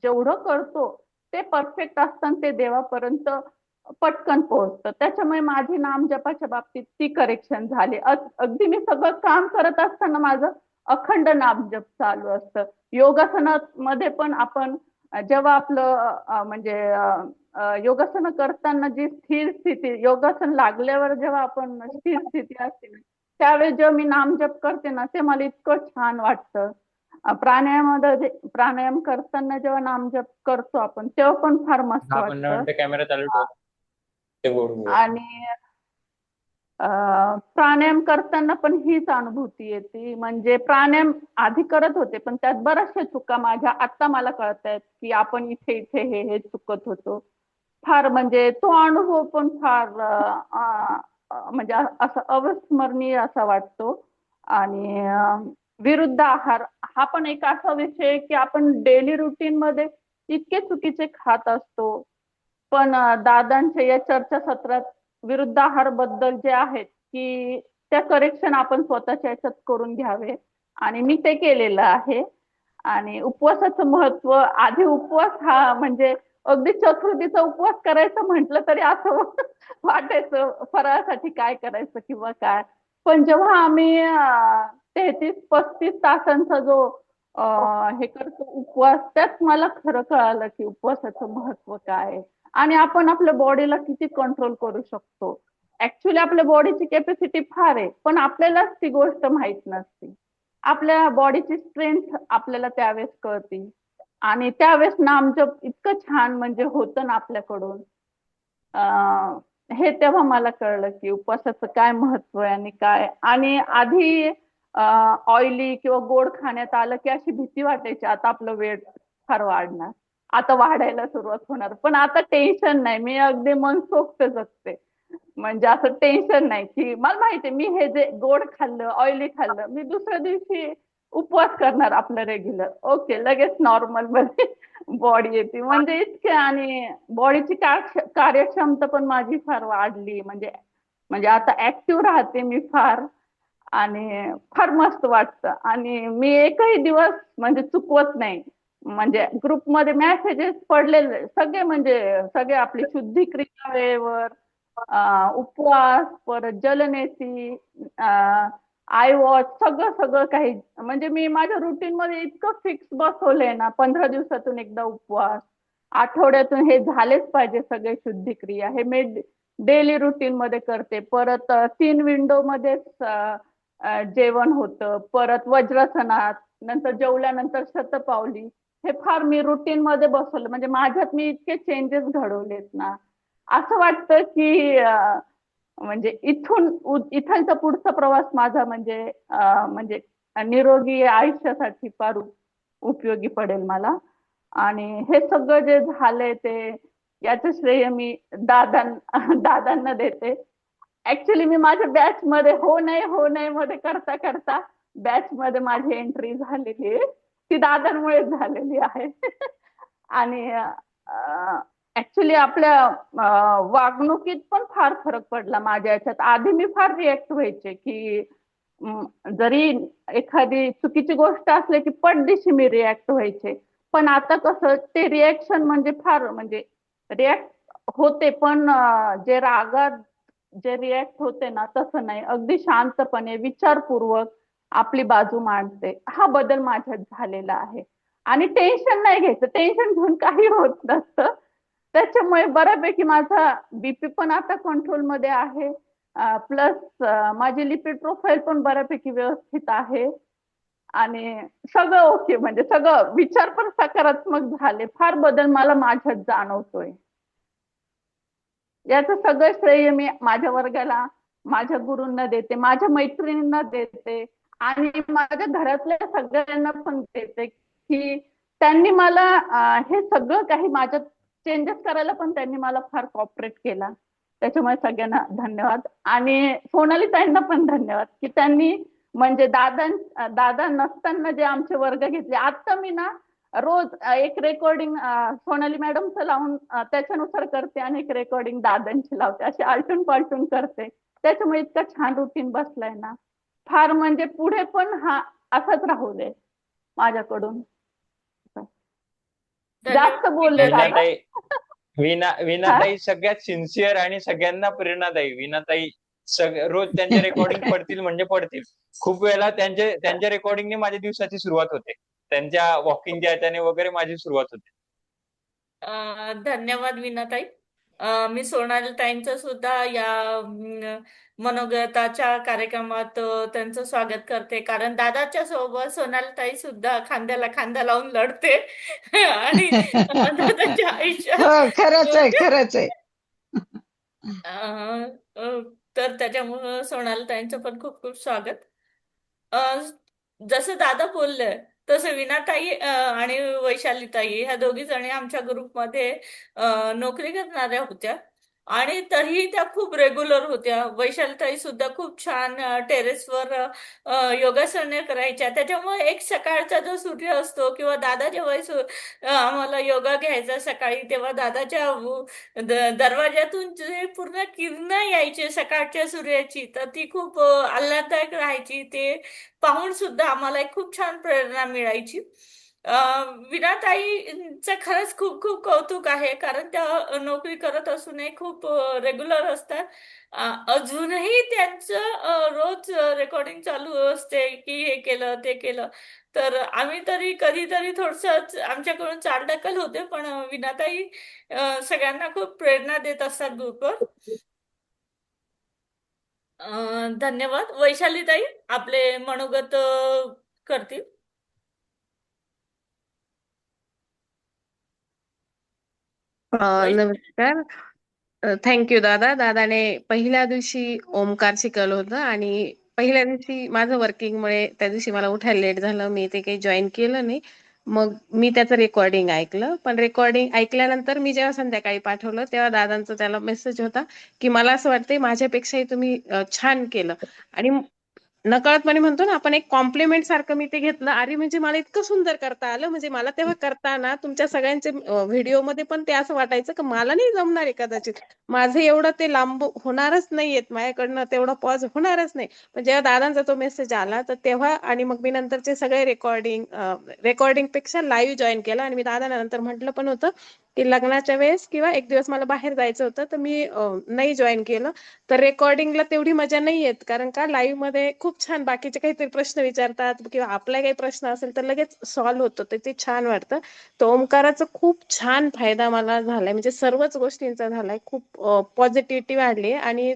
जेवढं करतो ते परफेक्ट असतं, ते देवापर्यंत पटकन पोहोचतं. त्याच्यामुळे माझी नामजपाच्या बाबतीत ती करेक्शन झाली. अगदी मी सगळं काम करत असताना माझं अखंड नामजप चालू असतं. योगासनामध्ये पण आपण जेव्हा आपलं म्हणजे योगासन करताना जी स्थिर स्थिती, योगासन लागल्यावर जेव्हा आपण स्थिर स्थिती असते ना, त्यावेळेस जेव्हा मी नामजप करते ना ते मला इतकं छान वाटतं. प्राणायामामध्ये प्राणायाम करताना जेव्हा नामजप करतो आपण तेव्हा पण फार मस्त 10-15 वाटतं. मिनिटं कॅमेरा चालू ठेव. ते बोलू. आणि प्राणायाम करताना पण हीच अनुभूती येते. म्हणजे प्राणायाम आधी करत होते पण त्यात बऱ्याचशा चुका माझ्या आता मला कळतायत की आपण इथे इथे हे चुकत होतो. फार म्हणजे तो अनुभव पण फार म्हणजे असं अविस्मरणीय असा वाटतो. आणि विरुद्ध आहार हा पण एक असा विषय आहे की आपण डेली रुटीन मध्ये इतके चुकीचे खात असतो. पण दादांच्या या चर्चासत्रात विरुद्ध आहार बद्दल जे आहेत की त्या करेक्शन आपण स्वतःच्या याच्यात करून घ्यावे आणि मी ते केलेलं आहे. आणि उपवासाचं महत्व आधी उपवास हा म्हणजे अगदी चतुर्थीचा उपवास करायचं म्हटलं तरी असं वाटायचं फराळासाठी काय करायचं किंवा काय. पण जेव्हा आम्ही 33-35 तासांचा जो हे करतो उपवास, त्यात मला खरं कळालं की उपवासाचं महत्व काय आहे आणि आपण आपल्या बॉडीला किती कंट्रोल करू शकतो. ऍक्च्युली आपल्या बॉडीची कॅपॅसिटी फार आहे पण आपल्यालाच ती गोष्ट माहित नसते. आपल्या बॉडीची स्ट्रेंथ आपल्याला त्यावेळेस कळते आणि त्यावेळेस नामजप इतकं छान म्हणजे होतं ना आपल्याकडून. हे तेव्हा मला कळलं की उपवासाचं काय महत्व आहे आणि काय. आणि आधी ऑइली किंवा गोड खाण्यात आलं की अशी भीती वाटायची आता आपलं वेट फार वाढणार, आता वाढायला सुरुवात होणार. पण आता टेन्शन नाही, मी अगदी मनसोक्त जगते. म्हणजे असं टेन्शन नाही की मला माहितीये मी हे जे गोड खाल्लं ऑइली खाल्लं मी दुसऱ्या दिवशी उपवास करणार आपलं रेग्युलर, ओके लगेच नॉर्मल मध्ये बॉडी येते. म्हणजे इतके आणि बॉडीची कार्यक्षमता पण माझी फार वाढली. म्हणजे म्हणजे आता ऍक्टिव्ह राहते मी फार आणि फार मस्त वाटतं. आणि मी एकही दिवस म्हणजे चुकवत नाही. म्हणजे ग्रुपमध्ये मेसेजेस पडलेले सगळे, म्हणजे सगळे आपली शुद्धिक्रिया वेळेवर, उपवास, परत जलनेती, आय वॉच, सगळं सगळं काही. म्हणजे मी माझ्या रुटीन मध्ये इतकं फिक्स बसवलंय ना, 15 दिवसातून एकदा उपवास, आठवड्यातून हे झालेच पाहिजे सगळे शुद्धिक्रिया, हे मी डेली रुटीन मध्ये करते. परत 3 विंडो मध्येच जेवण होतं. परत वज्रासनात, नंतर जेवल्यानंतर शतपावली, हे फार मी रुटीन मध्ये बसवलं. म्हणजे माझ्यात मी इतके चेंजेस घडवलेत ना, असं वाटतं की म्हणजे इथलचा पुढचा प्रवास माझा म्हणजे निरोगी आयुष्यासाठी फार उपयोगी पडेल मला. आणि हे सगळं जे झालंय ते याचं श्रेय मी दादांना देते. ऍक्च्युली मी माझ्या बॅच मध्ये हो नाही मध्ये करता करता बॅच मध्ये माझी एंट्री झालेली आहे, ती दादांमुळे झालेली आहे. आणि ऍक्च्युली आपल्या वागणुकीत पण फार फरक पडला माझ्या याच्यात. आधी मी फार रिॲक्ट व्हायचे की जरी एखादी चुकीची गोष्ट असली की पटदिशी मी रिॲक्ट व्हायचे. पण आता कसं ते रिॲक्शन म्हणजे फार म्हणजे रिॲक्ट होते, पण जे रागात जे रिॲक्ट होते ना तसं नाही, अगदी शांतपणे विचारपूर्वक आपली बाजू मांडते. हा बदल माझ्यात झालेला आहे. आणि टेन्शन नाही घ्यायचं, टेन्शन घेऊन काही होत नसतं. त्याच्यामुळे बऱ्यापैकी माझा बीपी पण आता कंट्रोलमध्ये आहे. प्लस माझी लिपिड प्रोफाईल पण बऱ्यापैकी व्यवस्थित आहे. आणि सगळं ओके, म्हणजे सगळं विचार पण सकारात्मक झाले. फार बदल मला माझ्यात जाणवतोय. याचं सगळं श्रेय मी माझ्या वर्गाला, माझ्या गुरूंना देते, माझ्या मैत्रिणींना देते आणि माझ्या घरातल्या सगळ्यांना पण देते की त्यांनी मला हे सगळं काही माझ्यात चेंजेस करायला पण त्यांनी मला फार कॉपरेट केला. त्याच्यामुळे सगळ्यांना धन्यवाद. आणि सोनाली ताईंना पण धन्यवाद की त्यांनी म्हणजे दादा नसताना जे आमचे वर्ग घेतले. आता मी ना रोज एक रेकॉर्डिंग सोनाली मॅडमचं लावून त्याच्यानुसार करते आणि एक रेकॉर्डिंग दादांची लावते, अशी आलटून पालटून करते. त्याच्यामुळे इतकं छान रुटीन बसलाय ना, फार म्हणजे पुढे पण हा असाच राहू दे माझ्याकडून. जास्त बोलले दादा. वीणाताई सगळ्यात सिन्सिअर आणि सगळ्यांना प्रेरणादायी. वीणाताई रोज त्यांचे रेकॉर्डिंग पडतील म्हणजे पडतील. खूप वेळेला त्यांच्या रेकॉर्डिंगने माझ्या दिवसाची सुरुवात होते, त्यांच्या वॉकिंगच्या ह्याच्याने वगैरे माझी सुरुवात होते. धन्यवाद वीणाताई. मी सोनाली ताईंचं सुद्धा या मनोगताच्या कार्यक्रमात त्यांचं स्वागत करते, कारण दादाच्या सोबत सोनाली ताई सुद्धा खांद्याला खांदा लावून लढते आणि दादाच्या हो, खरंच आहे, आयुष्यात खरंच आहे. तर त्याच्यामुळं सोनाली ताईंचं पण खूप खूप स्वागत. जसं दादा बोलले तसं वीणाताई आणि वैशालीताई ह्या दोघी जणी आमच्या ग्रुपमध्ये नोकरी करणाऱ्या होत्या आणि तरीही त्या खूप रेग्युलर होत्या. वैशालीताई सुद्धा खूप छान टेरेसवर योगासने करायच्या. त्याच्यामुळे एक सकाळचा जो सूर्य असतो किंवा दादा जेव्हा आम्हाला योगा घ्यायचा सकाळी, तेव्हा दादाच्या दरवाज्यातून जे पूर्ण किरणं यायचे सकाळच्या सूर्याची, तर ती खूप आल्हाददायक राहायची. ते पाहून सुद्धा आम्हाला एक खूप छान प्रेरणा मिळायची. वीणाताईंचं खरंच खूप खूप कौतुक आहे, कारण त्या नोकरी करत असूनही खूप रेग्युलर असतात. अजूनही त्यांचं रोज रेकॉर्डिंग चालू असते की हे केलं ते केलं. तर आम्ही तरी कधीतरी थोडस आमच्याकडून चालढकल होते, पण वीणाताई सगळ्यांना खूप प्रेरणा देत असतात ग्रुपवर. धन्यवाद. वैशालीताई आपले मनोगत करतील. नमस्कार. थँक्यू दादाने पहिल्या दिवशी ओमकार शिकवलं होतं आणि पहिल्या दिवशी माझं वर्किंगमुळे त्या दिवशी मला उठायला लेट झालं, मी ते काही जॉईन केलं नाही. मग मी त्याचं रेकॉर्डिंग ऐकलं, पण रेकॉर्डिंग ऐकल्यानंतर मी जेव्हा संध्याकाळी पाठवलं तेव्हा दादांचा त्याला मेसेज होता की मला असं वाटतंय माझ्यापेक्षाही तुम्ही छान केलं. आणि नकळतपणे म्हणतो ना आपण, एक कॉम्प्लिमेंट सारखं मी ते घेतलं. अरे म्हणजे मला इतकं सुंदर करता आलं, म्हणजे मला तेव्हा करताना तुमच्या सगळ्यांचे व्हिडिओमध्ये पण ते असं वाटायचं की मला नाही जमणार आहे कदाचित, माझं एवढं ते लांब होणारच नाहीयेत, माझ्याकडनं तेवढा पॉज होणारच नाही. पण जेव्हा दादांचा तो मेसेज आला तर तेव्हा, आणि मग मी नंतरचे सगळे रेकॉर्डिंग पेक्षा लाईव्ह जॉईन केलं. आणि मी दादांना नंतर म्हटलं पण होतं की लग्नाच्या वेळेस किंवा एक दिवस मला बाहेर जायचं होतं तर मी नाही जॉईन केलं. तर रेकॉर्डिंगला तेवढी मजा नाही येत, कारण का लाईव्ह मध्ये खूप छान बाकीचे काहीतरी प्रश्न विचारतात किंवा आपला काही प्रश्न असेल तर लगेच सॉल्व्ह होतं, तर ते छान वाटतं. तर ओंकाराचा खूप छान फायदा मला झालाय, म्हणजे सर्वच गोष्टींचा झालाय. खूप पॉझिटिव्हिटी वाढली आणि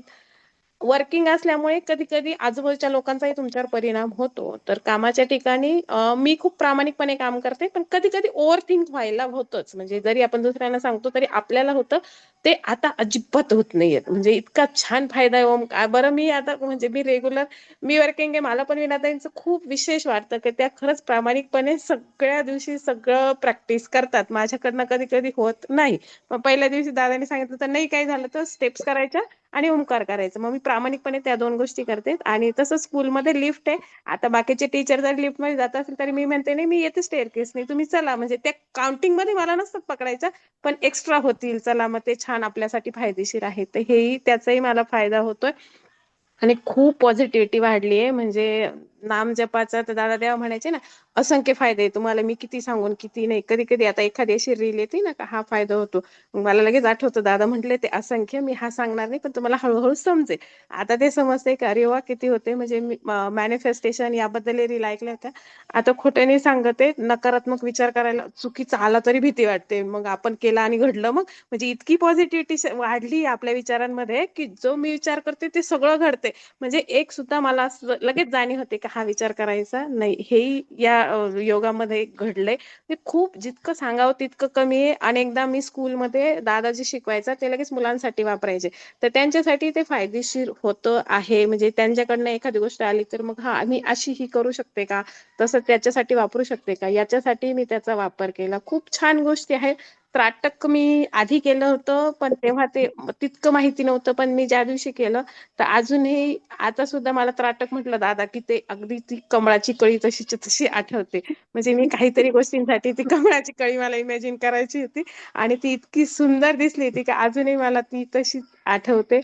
वर्किंग असल्यामुळे कधी कधी आजूबाजूच्या लोकांचाही तुमच्यावर परिणाम होतो. तर कामाच्या ठिकाणी मी खूप प्रामाणिकपणे काम करते, पण कधी कधी ओव्हर थिंक व्हायला होतच. म्हणजे जरी आपण दुसऱ्यांना सांगतो तरी आपल्याला होतं. ते आता अजिबात होत नाहीये, म्हणजे इतका छान फायदा आहे बरं मी आता म्हणजे मी वर्किंग आहे, मला पण विनाताईंचं खूप विशेष वाटतं की त्या खरंच प्रामाणिकपणे सगळ्या दिवशी सगळं प्रॅक्टिस करतात. माझ्याकडनं कधी कधी होत नाही. मग पहिल्या दिवशी दादांनी सांगितलं तर नाही काही झालं तर स्टेप्स करायच्या आणि ओंकार करायचं. मग मी प्रामाणिकपणे त्या 2 गोष्टी करते. आणि तसं स्कूलमध्ये लिफ्ट आहे. आता बाकीचे टीचर जर लिफ्ट मध्ये जात असेल तरी मी म्हणते नाही मी येते स्टेअरकेसने, तुम्ही चला, म्हणजे त्या काउंटिंग मध्ये मला नसतात पकडायच्या, पण एक्स्ट्रा होतील, चला मग ते छान आपल्यासाठी फायदेशीर आहे. तर हेही त्याचाही मला फायदा होतोय. आणि खूप पॉझिटिव्हिटी वाढली आहे. म्हणजे नाम जपाचा तर दादा तेव्हा म्हणायचे ना, असंख्य फायदे आहे, तुम्हाला मी किती सांगून किती नाही. कधी कधी आता एखादी अशी रील येते ना का हा फायदा होतो, मग मला लगेच आठवतं दादा म्हटले ते असंख्य, मी हा सांगणार नाही पण तुम्हाला हळूहळू समजेल. आता ते समजते का अरे वा किती होते. म्हणजे मी मॅनिफेस्टेशन याबद्दल रील ऐकल्या होत्या. आता खोटं नाही सांगते, नकारात्मक विचार करायला चुकीचा आला तरी भीती वाटते, मग आपण केला आणि घडलं, मग म्हणजे इतकी पॉझिटिव्हिटी वाढली आपल्या विचारांमध्ये की जो मी विचार करते ते सगळं घडते. म्हणजे एक सुद्धा मला लगेच जाणीव होते की हा विचार करायचा नाही. हेही या योगामध्ये घडलंय. ते खूप जितकं सांगावं तितकं कमी आहे. अनेकदा मी स्कूलमध्ये दादा जे शिकवायचा ते लगेच मुलांसाठी वापरायचे, तर त्यांच्यासाठी ते फायदेशीर होतं आहे. म्हणजे त्यांच्याकडनं एखादी गोष्ट आली तर मग हा मी अशी ही करू शकते का, तसं त्याच्यासाठी वापरू शकते का, याच्यासाठी मी त्याचा वापर केला. खूप छान गोष्टी आहेत. त्राटक मी आधी केलं होतं पण तेव्हा ते तितकं माहिती नव्हतं, पण मी ज्या दिवशी केलं तर अजूनही आता सुद्धा मला त्राटक म्हटलं दादा की ते अगदी ती कमळाची कळी तशीच्या तशी आठवते. म्हणजे मी काहीतरी गोष्टींसाठी ती कमळाची कळी मला इमॅजिन करायची होती आणि ती इतकी सुंदर दिसली होती की अजूनही मला ती तशी आठवते.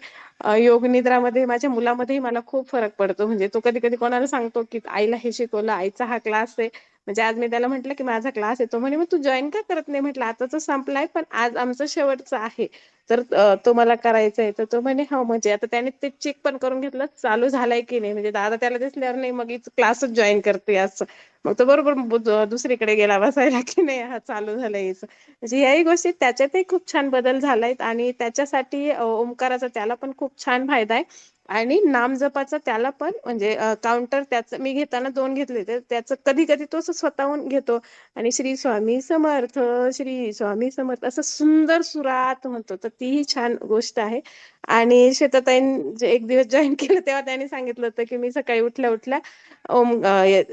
योग निद्रामध्ये माझ्या मुलामध्येही मला खूप फरक पडतो. म्हणजे तो कधी कधी कोणाला सांगतो की आईला हे शिकवलं, आईचा हा क्लास आहे. म्हणजे आज मी त्याला म्हटलं की माझा क्लास आहे, तो म्हणे मग तू जॉईन का करत नाही. म्हटलं आता तर संपलाय पण आज आमचं शेवटचं आहे, तर तो मला करायचा आहे. तर तो म्हणे हो. म्हणजे आता त्याने ते चेक पण करून घेतलं चालू झालाय की नाही. म्हणजे दादा त्याला दिसल्यावर नाही मग क्लासच जॉईन करते असं. मग तो बरोबर दुसरीकडे गेला बसायला की नाही हा चालू झालाय याचं. म्हणजे याही गोष्टी त्याच्यातही खूप छान बदल झालायत. आणि त्याच्यासाठी ओंकाराचा त्याला पण खूप छान फायदा आहे. आणि नामजपाचा त्याला पण म्हणजे काउंटर त्याचं मी घेताना 2 घेतले, तर त्याचं कधी कधी तो असं स्वतःहून घेतो आणि श्री स्वामी समर्थ, श्री स्वामी समर्थ असं सुंदर सुरात म्हणतो. तर तीही छान गोष्ट आहे. आणि श्वेताताईन जे एक दिवस जॉईन केलं तेव्हा त्यांनी सांगितलं होतं की मी सकाळी उठल्या उठल्या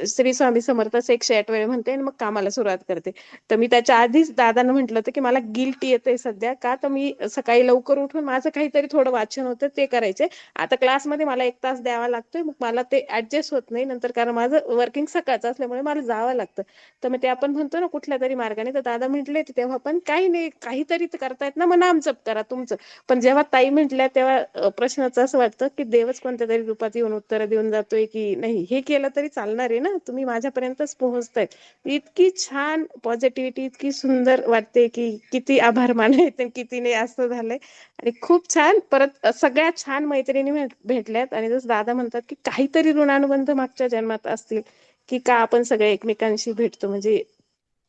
श्री स्वामी समर्थ 108 वेळ म्हणते आणि मग कामाला सुरुवात करते. तर मी त्याच्या आधीच दादांना म्हटलं होतं की मला गिल्ट येतंय सध्या का, तर मी सकाळी लवकर उठून माझं काहीतरी थोडं वाचन होतं ते करायचे. आता क्लासमध्ये मला 1 तास द्यावा लागतोय, मग मला ते ऍडजस्ट होत नाही नंतर, कारण माझं वर्किंग सकाळचं असल्यामुळे मला जावं लागतं. तर मग ते आपण म्हणतो ना कुठल्या तरी मार्गाने, तर दादा म्हटले तेव्हा पण काही नाही, काहीतरी करतायत ना मग नामजप करा तुमचं. पण जेव्हा ताई म्हटल्या तेव्हा प्रश्नाचं असं वाटतं की देवच कोणत्या तरी रूपात येऊन उत्तर देऊन जातोय की नाही, हे केलं तरी चालणार आहे ना, तुम्ही माझ्यापर्यंतच पोहोचताय. इतकी छान पॉझिटिव्हिटी, इतकी सुंदर वाटते की किती आभार मानायचे किती नाही असं झालंय. आणि खूप छान परत सगळ्या छान मैत्रिणी भेटल्यात. आणि जसं दादा म्हणतात की काहीतरी ऋणानुबंध मागच्या जन्मात असतील की का आपण सगळे एकमेकांशी भेटतो. म्हणजे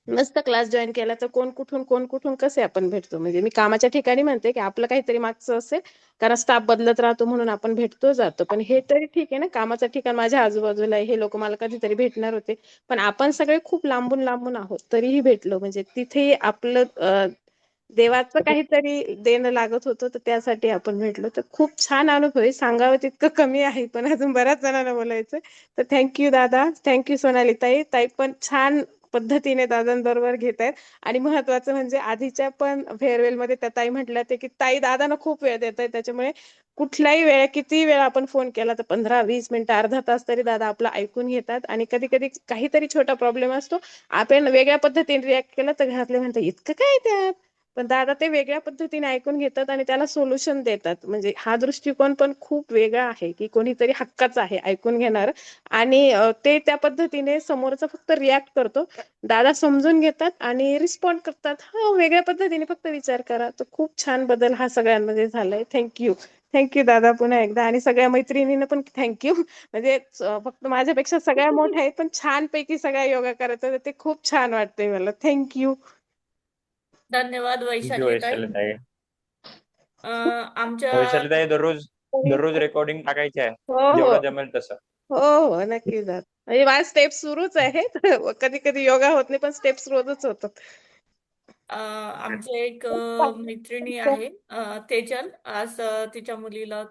मस्त क्लास जॉईन केला तर कोण कुठून कसे आपण भेटतो. म्हणजे मी कामाच्या ठिकाणी म्हणते की आपलं काहीतरी मागचं असेल, कारण स्टाफ बदलत राहतो म्हणून आपण भेटतो जातो. पण हे तरी ठीक आहे ना, कामाचं ठिकाण माझ्या आजूबाजूला आहे, हे लोक मला कधीतरी भेटणार होते, पण आपण सगळे खूप लांबून लांबून आहोत तरीही भेटलो. म्हणजे तिथे आपलं देवाचं काहीतरी देणं लागत होतं, तर त्यासाठी आपण भेटलो. तर खूप छान अनुभव आहे, सांगावं तितकं कमी आहे, पण अजून बऱ्याच जणांना बोलायचं. तर थँक्यू दादा, थँक्यू सोनाली ताई. ताई पण छान पद्धतीने दादांबरोबर घेत आहेत. आणि महत्वाचं म्हणजे आधीच्या पण फेअरवेल मध्ये त्या ताई म्हटल्या ते की ताई दादांना खूप वेळ देत आहेत, त्याच्यामुळे कुठल्याही वेळ किती वेळ आपण फोन केला तर 15-20 मिनिटं अर्धा तास तरी दादा आपलं ऐकून घेतात. आणि कधी कधी काहीतरी छोटा प्रॉब्लेम असतो, आपण वेगळ्या पद्धतीने रिॲक्ट केलं तर घरातले म्हणतात इतकं काय त्यात, पण दादा ते वेगळ्या पद्धतीने ऐकून घेतात आणि त्याला सोल्युशन देतात. म्हणजे हा दृष्टिकोन पण खूप वेगळा आहे की कोणीतरी हक्काचं आहे ऐकून घेणार. आणि ते त्या पद्धतीने समोरचा फक्त रिॲक्ट करतो, दादा समजून घेतात आणि रिस्पॉन्ड करतात. हा वेगळ्या पद्धतीने फक्त विचार करा. तर खूप छान बदल हा सगळ्यांमध्ये झालाय. थँक्यू. थँक्यू दादा पुन्हा एकदा. आणि सगळ्या मैत्रिणींना पण थँक्यू. म्हणजे फक्त माझ्यापेक्षा सगळ्या मोठ्या आहेत पण छानपैकी सगळ्या योगा करत आहेत, ते खूप छान वाटतंय मला. थँक्यू. धन्यवाद थँक्यू वैशाली ताई. वैशालीताई. आमच्या वैशालीताई दररोज दररोज रेकॉर्डिंग टाकायची आहे, हो हो जेवढं जमेल तसं. हो हो नक्की दादा. म्हणजे माझे स्टेप सुरूच आहेत. कधी कधी योगा होत नाही पण स्टेप्स रोजच होतात. आमचे एक मैत्रिणी आहे, तेजल. आज तिच्या मुलीला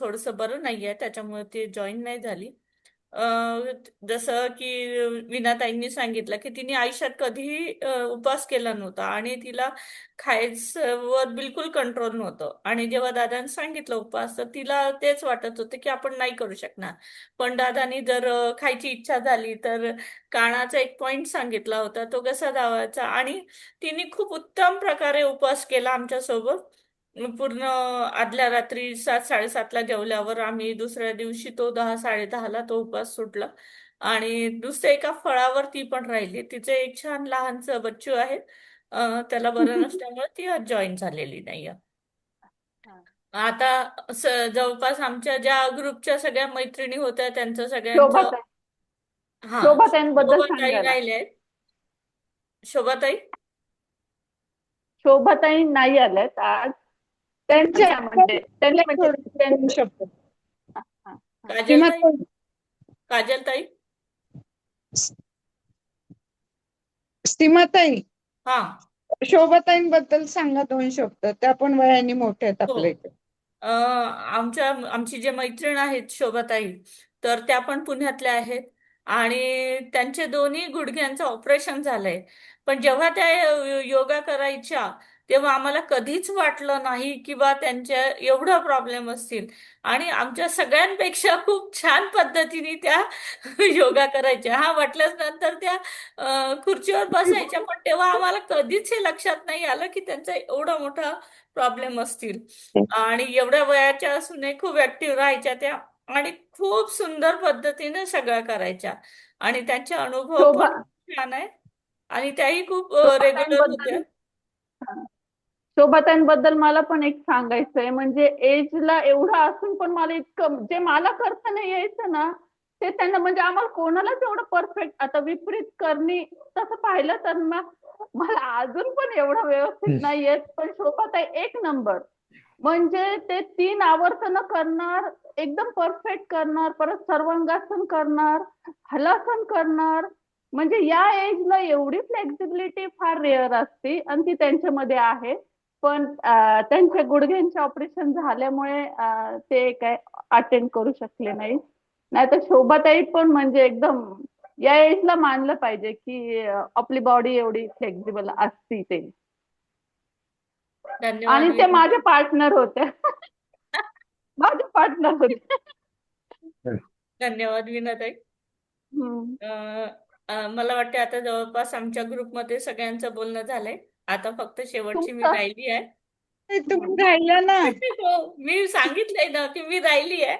थोडंसं बरं नाहीये, त्याच्यामुळे ती जॉईन नाही झाली. अ, जसं की विनाताईंनी सांगितलं की तिने आयुष्यात कधीही उपवास केला नव्हता आणि तिला खायचं बिलकुल कंट्रोल नव्हतं. आणि जेव्हा दादांनी सांगितलं उपवास, तर तिला तेच वाटत होतं की आपण नाही करू शकणार. पण दादानी जर खायची इच्छा झाली तर कानाचा एक पॉइंट सांगितला होता, तो कसा दाबायचा. आणि तिने खूप उत्तम प्रकारे उपवास केला आमच्यासोबत. पूर्ण आदल्या रात्री 7-7:30ला जेवल्यावर आम्ही दुसऱ्या दिवशी तो 10-10:30ला तो उपवास सुटला. आणि दुसऱ्या एका फळावर ती पण राहिली. तिचे एक छान लहानचं बच्चू आहे. त्याला बरं नसल्यामुळे ती आज जॉईन झालेली नाहीये. आता जवळपास आमच्या ज्या ग्रुपच्या सगळ्या मैत्रिणी होत्या त्यांचं सगळ्यांचं. शोभाताई हा, शोभाताईंबद्दल शोभाताई सांगा ना. राहिले आहेत. शोभाताई. शोभाताई नाही आल्यात आज. त्यांच्या त्यांच्या म्हणजे त्यांनी म्हणजे दोन शब्द. हा, हा, हा. काजलताई. सीमाताई काजलताई. सीमाताई हा. शोभाताईंबद्दल सांगा 2 शब्द. त्या पण वयाने मोठ्या आहेत हो. आपल्या इथे. आमची जे मैत्रीण आहेत शोभाताई, तर त्या पण पुण्यातल्या आहेत. आणि त्यांचे दोन्ही गुडघ्यांचं ऑपरेशन झालंय. पण जेव्हा त्या योगा करायच्या तेव्हा आम्हाला कधीच वाटलं नाही की बा त्यांच्या एवढा प्रॉब्लेम असतील. आणि आमच्या सगळ्यांपेक्षा खूप छान पद्धतीने त्या योगा करायच्या. हा, वाटल्याच नंतर त्या खुर्चीवर बसायच्या, पण तेव्हा आम्हाला कधीच हे लक्षात नाही आलं की त्यांचा एवढा मोठा प्रॉब्लेम असतील. आणि एवढ्या वयाच्या असूनही खूप ऍक्टिव्ह राहायच्या त्या. आणि खूप सुंदर पद्धतीने सगळं करायच्या. आणि त्यांचे अनुभव शोभा पण छान आहे. आणि त्याही खूप रेग्युलर होत्या. शोभाताईंबद्दल हा. शोभाताईंबद्दल मला पण एक सांगायचंय. म्हणजे एजला एवढं असून पण मला इतकं जे मला करता नाही यायचं ना, ते त्यांना म्हणजे आम्हाला कोणालाच एवढं परफेक्ट. आता विपरीत करणी तसं पाहिलं तर मला अजून पण एवढं व्यवस्थित नाही येत, पण शोभाताई एक नंबर. म्हणजे ते 3 आवर्तनं करणार, एकदम परफेक्ट करणार, परत सर्वांगासन करणार, हलासन करणार. म्हणजे या एजला एवढी फ्लेक्झिबिलिटी फार रेअर असते आणि ती त्यांच्यामध्ये आहे. पण त्यांच्या गुडघ्यांचे ऑपरेशन झाल्यामुळे ते काय अटेंड करू शकले नाही. नाहीतर शोभाताई पण म्हणजे एकदम या एजला मानलं पाहिजे की आपली बॉडी एवढी फ्लेक्झिबल असती ते. आणि धन्यवाद ते विनू. माझे पार्टनर होते. माझे पार्टनर होते. धन्यवाद विनाताई. हम्म. मला वाटते आता जवळपास आमच्या ग्रुपमध्ये सगळ्यांचं बोलणं झालंय. आता फक्त शेवटची मी तुमचं राहिली आहे. तुम्ही राहिला ना. हो, मी सांगितलंय ना की मी राहिली आहे.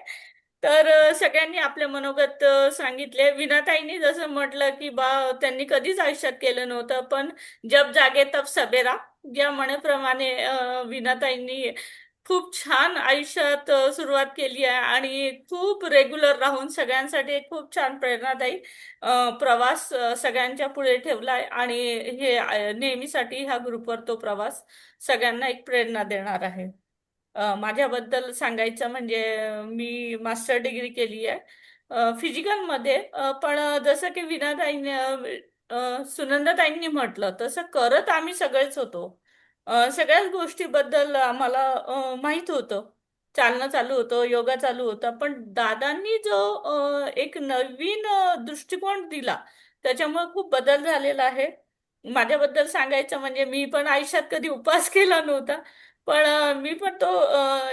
तर सगळ्यांनी आपले मनोगत सांगितले. विनाताईंनी जसं म्हटलं की बा त्यांनी कधीच आयुष्यात केलं नव्हतं, पण जब जागे तब सबेरा, या म्हणेप्रमाणे विनाताईंनी खूप छान आयुष्यात सुरुवात केली आहे. आणि खूप रेग्युलर राहून सगळ्यांसाठी एक खूप छान प्रेरणादायी प्रवास सगळ्यांच्या पुढे ठेवलाय. आणि हे नेहमीसाठी ह्या ग्रुपवर तो प्रवास सगळ्यांना एक प्रेरणा देणार आहे. माझ्याबद्दल सांगायचं म्हणजे मी मास्टर डिग्री केली आहे फिजिकलमध्ये. पण जसं की विनाताईंनी सुनंदाताईंनी म्हटलं तसं करत आम्ही सगळेच होतो. सगळ्याच गोष्टीबद्दल आम्हाला माहित होतं. चालणं चालू होतं, योगा चालू होता. पण दादांनी जो एक नवीन दृष्टिकोन दिला त्याच्यामुळे खूप बदल झालेला आहे. माझ्याबद्दल सांगायचं म्हणजे मी पण आयुष्यात कधी उपवास केला नव्हता, पण मी पण तो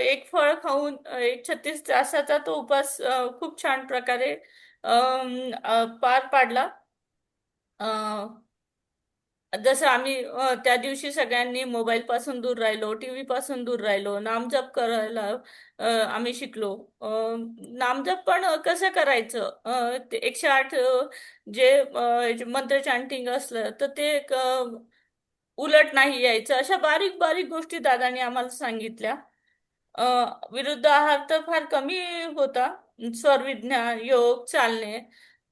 एक फळ खाऊन एक 36 तासाचा तो उपवास खूप छान प्रकारे पार पाडला. जसं आम्ही त्या दिवशी सगळ्यांनी मोबाईल पासून दूर राहिलो, टीव्ही पासून दूर राहिलो, नामजप करायला आम्ही शिकलो. नामजप पण कसं करायचं, ते 108 जे मंत्र चॅन्टिंग असलं तर ते उलट नाही यायचं, अशा बारीक बारीक गोष्टी दादांनी आम्हाला सांगितल्या. अ, विरुद्ध आहार तर फार कमी होता. स्वरविज्ञान, योग, चालणे,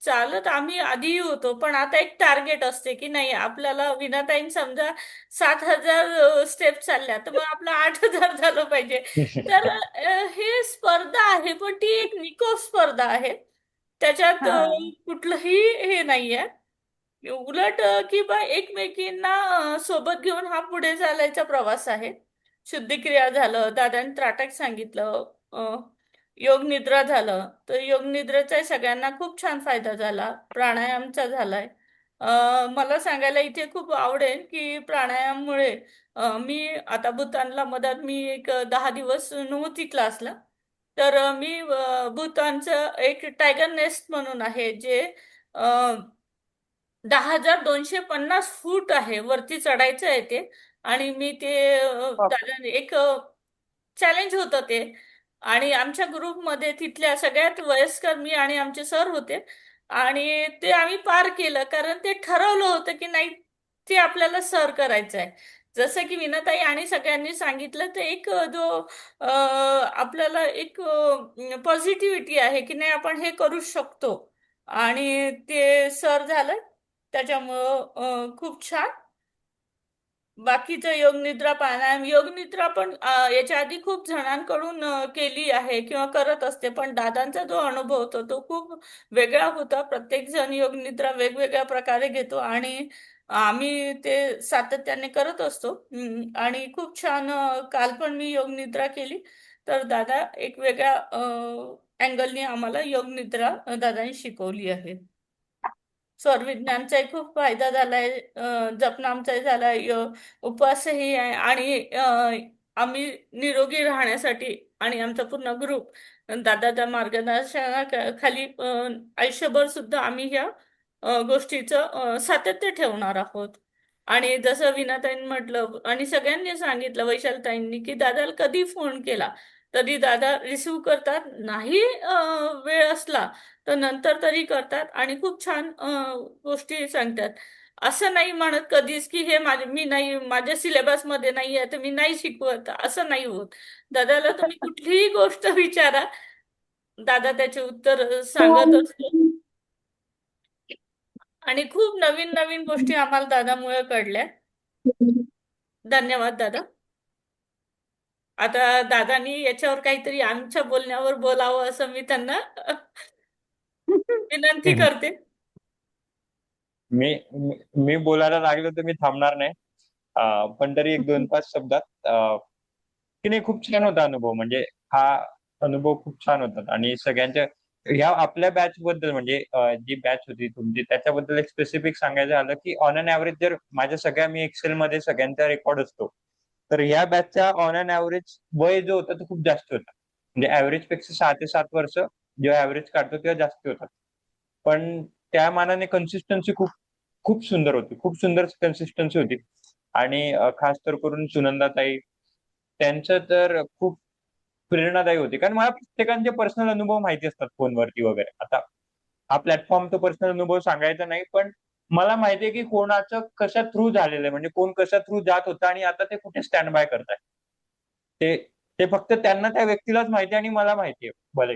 चालत आम्ही आधीही होतो, पण आता एक टार्गेट असते की नाही आपल्याला विनाताईन समजा 7,000 स्टेप चालल्या तर मग आपलं 8,000 झालं पाहिजे. तर हे स्पर्धा आहे, पण ती एक निकोप स्पर्धा आहे. त्याच्यात हा कुठलंही हे नाहीये. उलट की बा एकमेकींना सोबत घेऊन हा पुढे चालायचा प्रवास आहे. शुद्धिक्रिया झालं, दादांनी त्राटक सांगितलं, योग निद्रा झालं, तर योग निद्रेचा सगळ्यांना खूप छान फायदा झाला. प्राणायामचा झालाय. मला सांगायला इथे खूप आवडेल की प्राणायाममुळे मी आता भूतानला मधात मी एक 10 दिवस नव्हती क्लासला. तर मी भूतानचं एक टायगर नेस्ट म्हणून आहे जे 10,250 फूट आहे, वरती चढायचं आहे ते. आणि मी ते एक चॅलेंज होतं ते. आणि आमच्या ग्रुपमध्ये तिथल्या सगळ्यात वयस्कर मी आणि आमचे सर होते. आणि ते आम्ही पार केलं, कारण ते ठरवलं होतं की नाही ते आपल्याला सर करायचं आहे. जसं की विनाताई आणि सगळ्यांनी सांगितलं, तर एक जो आपल्याला एक पॉझिटिव्हिटी आहे की नाही आपण हे करू शकतो. आणि ते सर झालं. त्याच्यामुळं खूप छान. बाकीचं योग निद्रा, प्राणायाम, योग निद्रा पण याच्या आधी खूप जणांकडून केली आहे किंवा करत असते, पण दादांचा जो अनुभव होता तो खूप वेगळा होता. प्रत्येक जण योग निद्रा वेगवेगळ्या प्रकारे घेतो आणि आम्ही ते सातत्याने करत असतो. आणि खूप छान काल पण मी योग निद्रा केली. तर दादा एक वेगळ्या अँगलने आम्हाला योग निद्रा दादांनी शिकवली आहे. स्वरविज्ञानचाही खूप फायदा झालाय, जपनामचाही झालाय, उपवासही आहे. आणि आम्ही निरोगी राहण्यासाठी आणि आमचा पूर्ण ग्रुप दादाच्या मार्गदर्शनाखाली आयुष्यभर सुद्धा आम्ही ह्या गोष्टीचं सातत्य ठेवणार आहोत. आणि जसं विनाताईंनी म्हटलं आणि सगळ्यांनी सांगितलं, वैशालताईंनी, की दादाला कधी फोन केला तरी दादा रिसिव्ह करतात, नाही वेळ असला तर नंतर तरी करतात आणि खूप छान गोष्टी सांगतात. असं नाही म्हणत कधीच की हे मी नाही, माझ्या सिलेबस मध्ये नाही आहे तर मी नाही शिकवत, असं नाही होत. दादाला तुम्ही कुठलीही गोष्ट विचारा, दादा त्याचे उत्तर सांगत असतो. आणि खूप नवीन नवीन गोष्टी आम्हाला दादामुळे कळल्या. धन्यवाद दादा. आता दादानी याच्यावर काहीतरी आमच्या बोलण्यावर बोलावं असं मी त्यांना विनंती करते. मी मी मी बोलायला लागलो तर मी थांबणार नाही. पण तरी एक दोन पाच शब्दात की नाही, खूप छान होता अनुभव. म्हणजे हा अनुभव खूप छान होता. आणि सगळ्यांच्या ह्या आपल्या बॅच बद्दल म्हणजे जी बॅच होती तुमची त्याच्याबद्दल एक स्पेसिफिक सांगायचं झालं की ऑन अन ऍव्हरेज जर माझ्या सगळ्या मी एक्सेल मध्ये सगळ्यांचा रेकॉर्ड असतो, तर ह्या बॅचचा ऑन अन ऍव्हरेज वय जो होता तो खूप जास्त होता. म्हणजे ऍव्हरेज पेक्षा 6 ते 7 वर्ष जेव्हा ऍव्हरेज काढतो तेव्हा जास्त होतात. पण त्या मानाने कन्सिस्टन्सी खूप खूप सुंदर होती, खूप सुंदर कन्सिस्टन्सी होती. आणि खास तर करून सुनंदाताई, त्यांचं तर खूप प्रेरणादायी होती. कारण मला प्रत्येकाचे पर्सनल अनुभव माहिती असतात फोनवरती वगैरे. आता हा प्लॅटफॉर्म तो पर्सनल अनुभव सांगायचा नाही, पण मला माहितीये की कोणाचं कशा थ्रू झालेलं आहे, म्हणजे कोण कशा थ्रू जात होता आणि आता ते कुठे स्टँड बाय करताय. ते ते फक्त त्यांना त्या व्यक्तीलाच माहिती आणि मला माहितीये भले.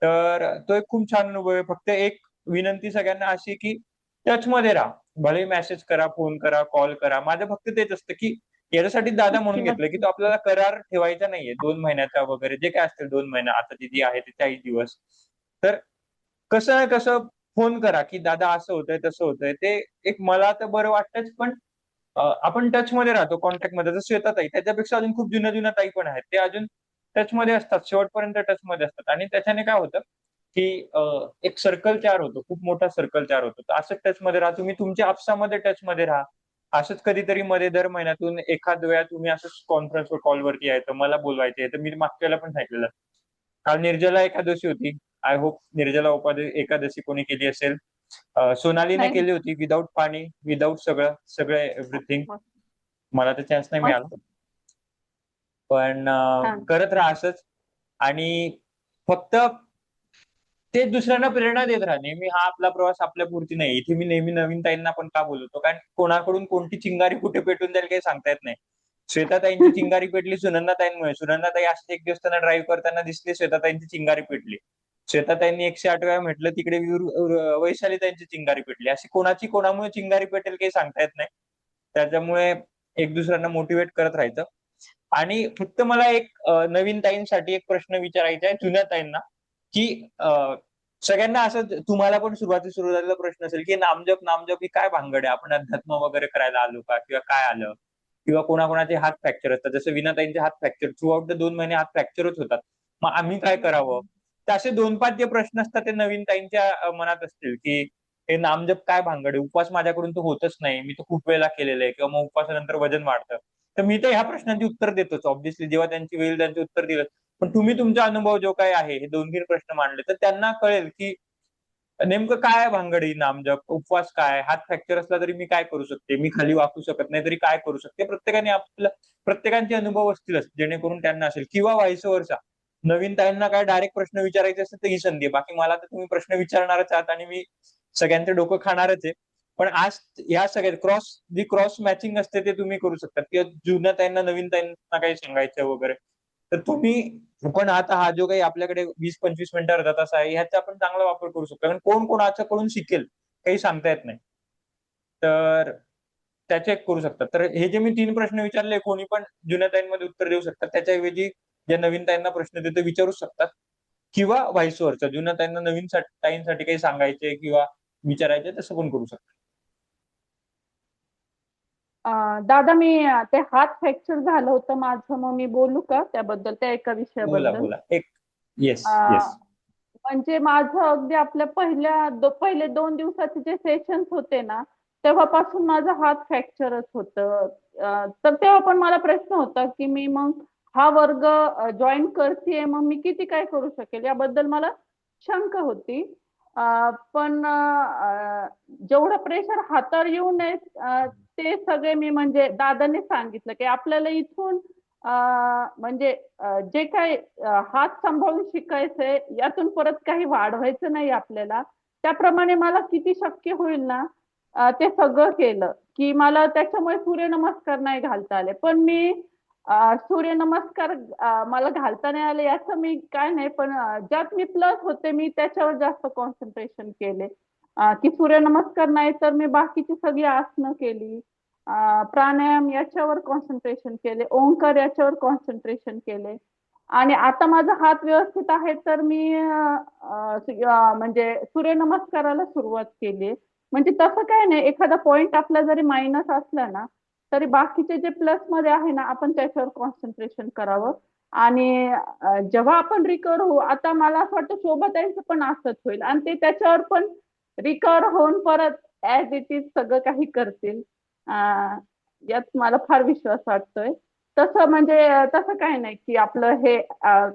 तर तो एक खूप छान अनुभव आहे. फक्त एक विनंती सगळ्यांना अशी की टचमध्ये राहा. भले मेसेज करा, फोन करा, कॉल करा. माझं फक्त तेच असतं की याच्यासाठी दादा म्हणून नक्की घेतलं की नक्की. तो आपल्याला करार ठेवायचा नाहीये 2 महिन्याचा वगैरे, जे काय असतील 2 महिना, आता दिदी आहे ते 40 दिवस. तर कसं ना कसं फोन करा की दादा असं होतंय तसं होतंय. ते एक मला तर बरं वाटतंच, पण आपण टच मध्ये राहतो, कॉन्टॅक्ट मध्ये. जसं श्वेताताई, त्याच्यापेक्षा अजून खूप जुन्या जुन्या ताई पण आहेत, ते अजून टच मध्ये असतात, शेवटपर्यंत टच मध्ये असतात. आणि त्याच्याने काय होतं की एक सर्कल तयार होतो, खूप मोठा सर्कल तयार होतो. तर असं टच मध्ये राहा, तुम्ही तुमच्या आपसामध्ये टच मध्ये राहा. असंच कधीतरी मध्ये दर महिन्यातून एखाद वेळा तुम्ही असंच कॉन्फरन्सवर कॉलवरती यायचं, मला बोलवायचं आहे. तर मी मागच्या वेळेला पण सांगितलेलं. काल निर्जला एकादशी होती. आय होप निर्जला एकादशी कोणी केली असेल. सोनालीने नाही केली होती विदाऊट पाणी, विदाऊट सगळं एव्हरीथिंग. मस्त मला तर चान्स नाही मिळाला. मस्त पण छान करत राहा असंच. आणि फक्त ते दुसऱ्यांना प्रेरणा देत राहा. नेहमी हा आपला प्रवास आपल्यापुरती नाही. इथे मी नेहमी नवीन ताईंना पण का बोलवतो, कारण कोणाकडून कोणती चिंगारी कुठे पेटून जाईल काही सांगता येत नाही. श्वेताताईंची चिंगारी पेटली सुनंदाताईंमुळे. सुनंदाताई असं एक दिवस त्यांना ड्राईव्ह करताना दिसली, श्वेताताईंची चिंगारी पेटली. श्वेताताईंनी 108 वेळा म्हटलं, तिकडे वैशालीताईंची चिंगारी पेटली. अशी कोणाची कोणामुळे चिंगारी पेटेल काही सांगता येत नाही. त्याच्यामुळे एक दुसऱ्यांना मोटिवेट करत राहायचं. आणि फक्त मला एक नवीन ताईंसाठी एक प्रश्न विचारायचा आहे जुन्या ताईंना, की सगळ्यांना असं तुम्हाला पण सुरुवातीला प्रश्न असेल की नामजप नामजप ही काय भानगड आहे, आपण अध्यात्म वगैरे करायला आलो का, किंवा काय आलं, किंवा कोणाकोणाचे हात फ्रॅक्चर असतात. जसं विनाताईंचे हात फ्रॅक्चर, थ्रू आउट द 2 महिने हात फ्रॅक्चरच होतात. मग आम्ही काय करावं? तर असे 2-5 जे प्रश्न असतात ते नवीन ताईंच्या मनात असतील, की हे नामजप काय भानगड आहे, उपवास माझ्याकडून तर होतच नाही, मी तर खूप वेळेला केलेलं आहे, किंवा मग उपवासानंतर वजन वाढतं. तर मी तर ह्या प्रश्नांची उत्तर देतोच ऑब्व्हियसली, जेव्हा त्यांची वेळ त्यांचे उत्तर दिलं. पण तुम्ही तुमचा अनुभव जो काय आहे, हे 2-3 प्रश्न मांडले तर त्यांना कळेल की नेमकं काय भानगड आहे नामजप, उपवास काय, हात फ्रॅक्चर असला तरी मी काय करू शकते, मी खाली वाकू शकत नाही तरी काय करू शकते. प्रत्येकाचे अनुभव असतीलच, जेणेकरून त्यांना असेल, किंवा व्हाईस वर्सा. नवीन ताईंना काय डायरेक्ट प्रश्न विचारायचे असतील तर ही संधी आहे. बाकी मला तर तुम्ही प्रश्न विचारणारच आहात आणि मी सगळ्यांचे डोकं खाणारच आहे. पण आज ह्या सगळ्या क्रॉस मॅचिंग असते ते तुम्ही करू शकता, किंवा जुन्या ताईंना नवीन ताईंना काही सांगायचं वगैरे. तर तुम्ही पण आता हा जो काही आपल्याकडे 20-25 मिनिटं अर्धा तास आहे, ह्याचा आपण चांगला वापर करू शकतो. कारण कोण कोणाच्याकडून शिकेल काही सांगता येत नाही. तर त्याचे एक करू शकतात. तर हे जे मी 3 प्रश्न विचारले, कोणी पण जुन्या ताईंमध्ये उत्तर देऊ शकतात. त्याच्याऐवजी ज्या नवीन ताईंना प्रश्न देतो विचारू शकतात, किंवा व्हाईस वर्सा जुन्या ताईंना नवीन ताईंसाठी काही सांगायचे किंवा विचारायचे तसं पण करू शकतात. दादा मी ते हात फ्रॅक्चर झालं होतं माझं, मग मी बोलू का त्याबद्दल, त्या एका बोला विषयाबद्दल? बोला एक. Yes yes. म्हणजे माझं अगदी आपल्या पहिले 2 दिवसाचे जे सेशन्स होते ना, तेव्हापासून माझा हात फ्रॅक्चरच होतं. तर तेव्हा पण मला प्रश्न होता की मी मग हा वर्ग जॉईन करतेय, मग मी किती काय करू शकेल याबद्दल मला शंका होती. पण जेवढं प्रेशर हातावर येऊ नये ते सगळे मी म्हणजे दादाने सांगितलं की आपल्याला इथून म्हणजे जे काही हात सांभाळून शिकायचंय, यातून परत काही वाढवायचं नाही आपल्याला. त्याप्रमाणे मला किती शक्य होईल ना ते सगळं केलं. की मला त्याच्यामुळे सूर्यनमस्कार नाही घालता आले, पण मी सूर्यनमस्कार मला घालता नाही आले याचं मी काय नाही, पण ज्यात मी प्लस होते मी त्याच्यावर जास्त कॉन्सन्ट्रेशन केले. की सूर्यनमस्कार नाही तर मी बाकीची सगळी आसनं केली, प्राणायाम याच्यावर कॉन्सन्ट्रेशन केले, ओंकार याच्यावर कॉन्सन्ट्रेशन केले. आणि आता माझा हात व्यवस्थित आहे तर मी म्हणजे सूर्यनमस्काराला सुरुवात केली. म्हणजे तसं काय नाही, एखादा पॉइंट आपला जरी मायनस असला ना तरी बाकीचे जे प्लस मध्ये आहे ना आपण त्याच्यावर कॉन्सन्ट्रेशन करावं. आणि जेव्हा आपण रिकवर होऊ, आता मला असं वाटतं शोभाताईंचं पण असंच होईल आणि ते त्याच्यावर पण रिकवर होऊन परत ऍज इट इज सगळं काही करतील. यात मला फार विश्वास वाटतोय. तसं म्हणजे तसं काही नाही की आपलं हे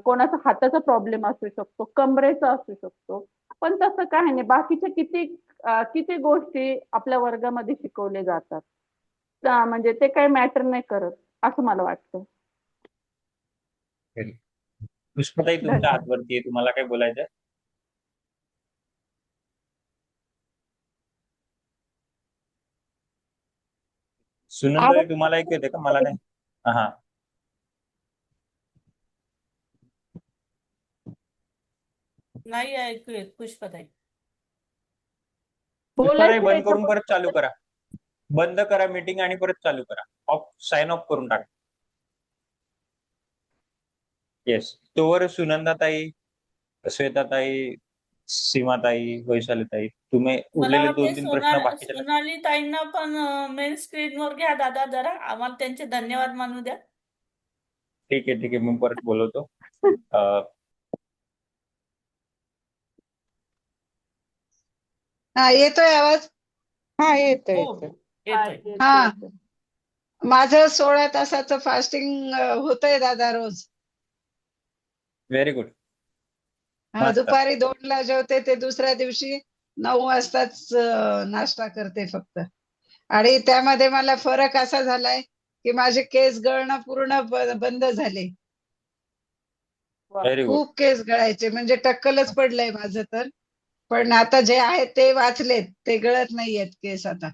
कोणाचा हाताचा प्रॉब्लेम असू शकतो, कमरेचा असू शकतो, पण तसं काही नाही. बाकीच्या किती गोष्टी आपल्या वर्गामध्ये शिकवले जातात. म्हणजे ते काही मॅटर नाही करत असं मला वाटतं. पुष्पताई तुमच्या धन्यवाद. हातवरती आहे, तुम्हाला काय बोलायचं? सुनंदाताई तुम्हाला ऐकू येते का? मला नाही. हा. नाही ऐकू येत पुष्पताई. पुष्पताई बोलायचं बंद करून याच्याबद्दल. परत चालू करा. बंद करा मीटिंग आणि परत चालू करा. साइन ऑफ करून टाका. येस. तोवर सुनंदाताई, श्वेताताई, सीमाताई, वैशालीताई, तुम्ही मला उरलेले वाटते 2-3 प्रश्न बाकीच्या. सोनाली ताईंना पण मेन स्क्रीनवर घ्या दादा, जरा आम्हाला त्यांचे धन्यवाद मानू द्या. ठीक आहे मी परत बोलवतो. हा, येतोय आवाज? हा, येतोय हो येतोय. हा, येतोय. येतोय, हा, येतोय. माझं 16 तासाचं फास्टिंग होतंय दादा रोज. Very good. हा, मस्त. दुपारी 2ला जेवते, ते दुसऱ्या दिवशी 9 वाजताच नाश्ता करते फक्त. आणि त्यामध्ये मला फरक असा झालाय की माझे केस गळणं पूर्ण बंद झाले. वा. Very good. खूप केस गळायचे, म्हणजे टक्कलच पडलंय माझं तर. पण आता जे आहेत ते वाचलेत, ते गळत नाहीयेत केस आता.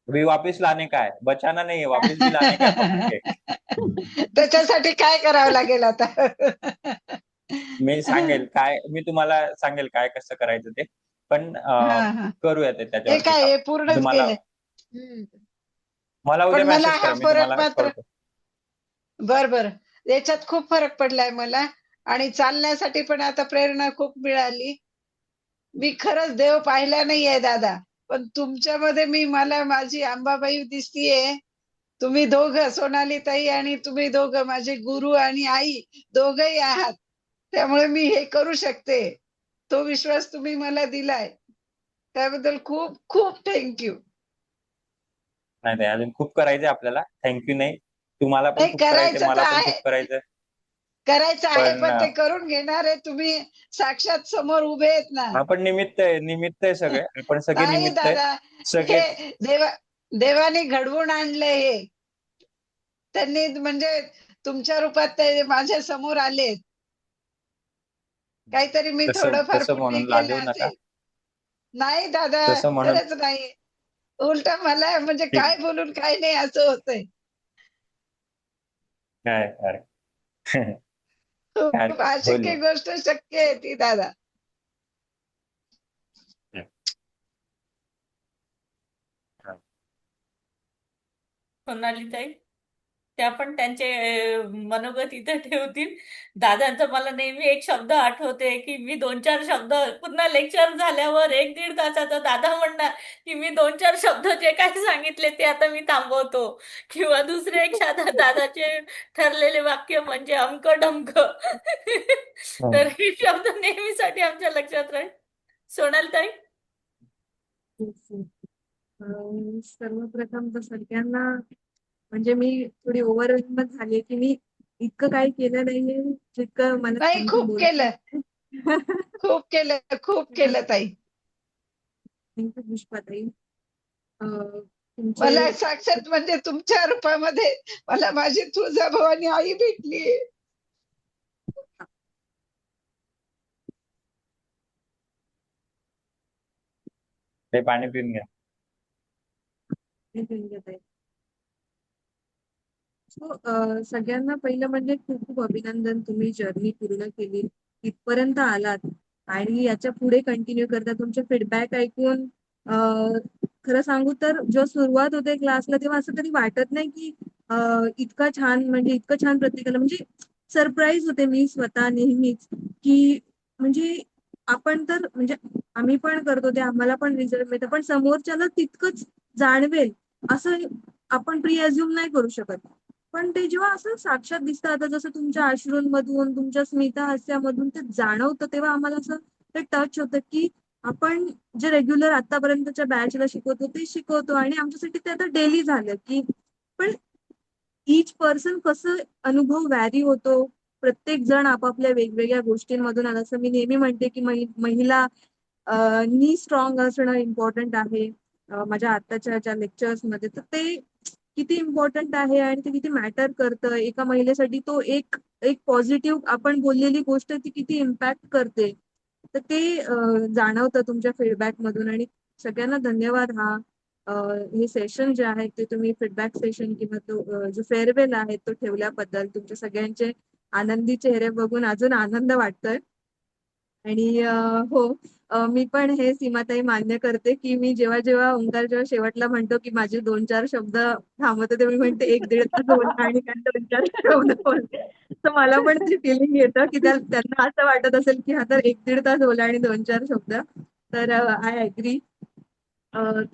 अभी वापिस लाने का है, बचाना नहीं है, वापिस भी लाने का है पकड़ के. त्याच्यासाठी काय करावं लागेल आता? मी तुम्हाला सांगेल काय कसं करायचं ते. पण हा हा, करूया ते हे त्याच्यावरती काय काम. हे पूर्णच तुम्हाला केलंय? हम्म. मला पण उद्या मला मेसेज हा करा, मी फरक तुम्हाला मात्र, कळवतो. बर याच्यात खूप फरक पडलाय मला. आणि चालण्यासाठी पण आता प्रेरणा खूप मिळाली. मी खरंच देव पाहिला नाहीये दादा, पण तुमच्यामध्ये मला माझी अंबाबाई दिसतीये. तुम्ही दोघं, सोनाली ताई आणि तुम्ही दोघं माझे गुरु आणि आई दोघही आहात. त्यामुळे मी हे करू शकते. तो विश्वास तुम्ही मला दिलाय, त्याबद्दल खूप खूप थँक्यू. नाही नाही, अजून खूप करायचंय आपल्याला. थँक्यू नाही, तुम्हाला पण नाही, खूप करायचंय, करायचं तर मला पण आहे, खूप करायचंय. करायचं आहे, पण पण ते करून घेणारे तुम्ही साक्षात समोर उभे आहेत ना. आपण निमित्त आहे सगळे, आपण सगळे नाही निमित्त आहे. दादा, हे सगळेच देवाने घडवून आणलंय हे. त्यांनी म्हणजे तुमच्या रूपात ते माझ्या समोर आले. काहीतरी मी तसं थोडंफार तसं पुण्य म्हणून केलं लाजवू नका. असेल. नाही दादा, तसं म्हणून खरंच नाही. उलट मला म्हणजे ठीक. काय बोलून काय नाही असं होतंय. काय अरे काय खूप होईल अशक्य ना. गोष्ट शक्य आहे ती दादा. सोनाली ताई, त्या पण त्यांचे मनोगत इथं ठेवतील. दादांचा मला नेहमी एक शब्द आठवते की मी 2-4 शब्द पुन्हा लेक्चर झाल्यावर 1-1.5 तासाचा दादा म्हणणार की मी 2-4 शब्द जे काही सांगितले ते आता मी थांबवतो. किंवा दुसरे एक दादाचे ठरलेले वाक्य म्हणजे अमक डमक. तर हे शब्द नेहमीसाठी आमच्या लक्षात राहील. सोनाली ताई. सर्वप्रथम तर सगळ्यांना, म्हणजे मी थोडी ओव्हरवेल्म झाली की मी इतकं काही केलं नाहीये जितकं मला नाही, त्यांनी खूप केलं, बोलवलं. खूप केलं, खूप केलं ताई. थँक्यू पुष्पाताई. तुमचे मला साक्षात म्हणजे तुमच्या रूपामध्ये मला माझी तुळजाभवानी आई भेटली. ते पाणी पिऊन घ्या. सगळ्यांना पहिलं म्हणजे खूप खूप अभिनंदन, तुम्ही जर्नी पूर्ण केली, इथपर्यंत आलात आणि याच्या पुढे कंटिन्यू करता. तुमचे फीडबॅक ऐकून खरं सांगू तर जेव्हा सुरुवात होते क्लासला तेव्हा असं कधी वाटत नाही की इतका छान, म्हणजे इतकं छान प्रत्येकाला, म्हणजे सरप्राईज होते मी स्वतः नेहमीच की म्हणजे आपण तर म्हणजे आम्ही पण करतो ते, आम्हाला पण रिझल्ट मिळतं, पण समोरच्याला तितकंच जाणवेल असं आपण प्री अज्युम नाही करू शकत. पण ते जेव्हा असं साक्षात दिसतं, आता जसं तुमच्या अश्रूंमधून, तुमच्या स्मिता हास्यामधून ते जाणवतं, तेव्हा आम्हाला असं ते टच होतं की आपण जे रेग्युलर आतापर्यंतच्या बॅचला शिकवतो ते शिकवतो आणि आमच्यासाठी ते आता डेली झालं की, पण ईच पर्सन कसं अनुभव व्हॅरी होतो. प्रत्येक जण आपापल्या वेगवेगळ्या गोष्टींमधून आला. असं मी नेहमी म्हणते की महिला नी स्ट्रॉंग असणं इम्पॉर्टंट आहे. माझ्या आताच्या ज्या लेक्चर्समध्ये तर ते किती इम्पॉर्टंट आहे आणि ते किती मॅटर करतं एका महिलेसाठी. तो एक एक पॉझिटिव्ह आपण बोललेली गोष्ट ती किती इम्पॅक्ट करते, तर ते जाणवतं तुमच्या फीडबॅक मधून. आणि सगळ्यांना धन्यवाद. हे सेशन जे आहे ते तुम्ही फीडबॅक सेशन किंवा तो जो फेअरवेल आहे तो ठेवल्याबद्दल, तुमच्या सगळ्यांचे आनंदी चेहरे बघून अजून आनंद वाटतोय. आणि हो, मी पण हे सीमाताई मान्य करते की मी जेव्हा जेव्हा ओंकार जेव्हा शेवटला म्हणतो की माझे 2-4 शब्द थांबवते, ते मी म्हणते 1-1.5 तास बोलला आणि काय 2-4 शब्द बोलते. तर मला पण ती फिलिंग येतं की त्यांना असं वाटत असेल की हा तर 1-1.5 तास बोलला आणि 2-4 शब्द. तर आय ऍग्री,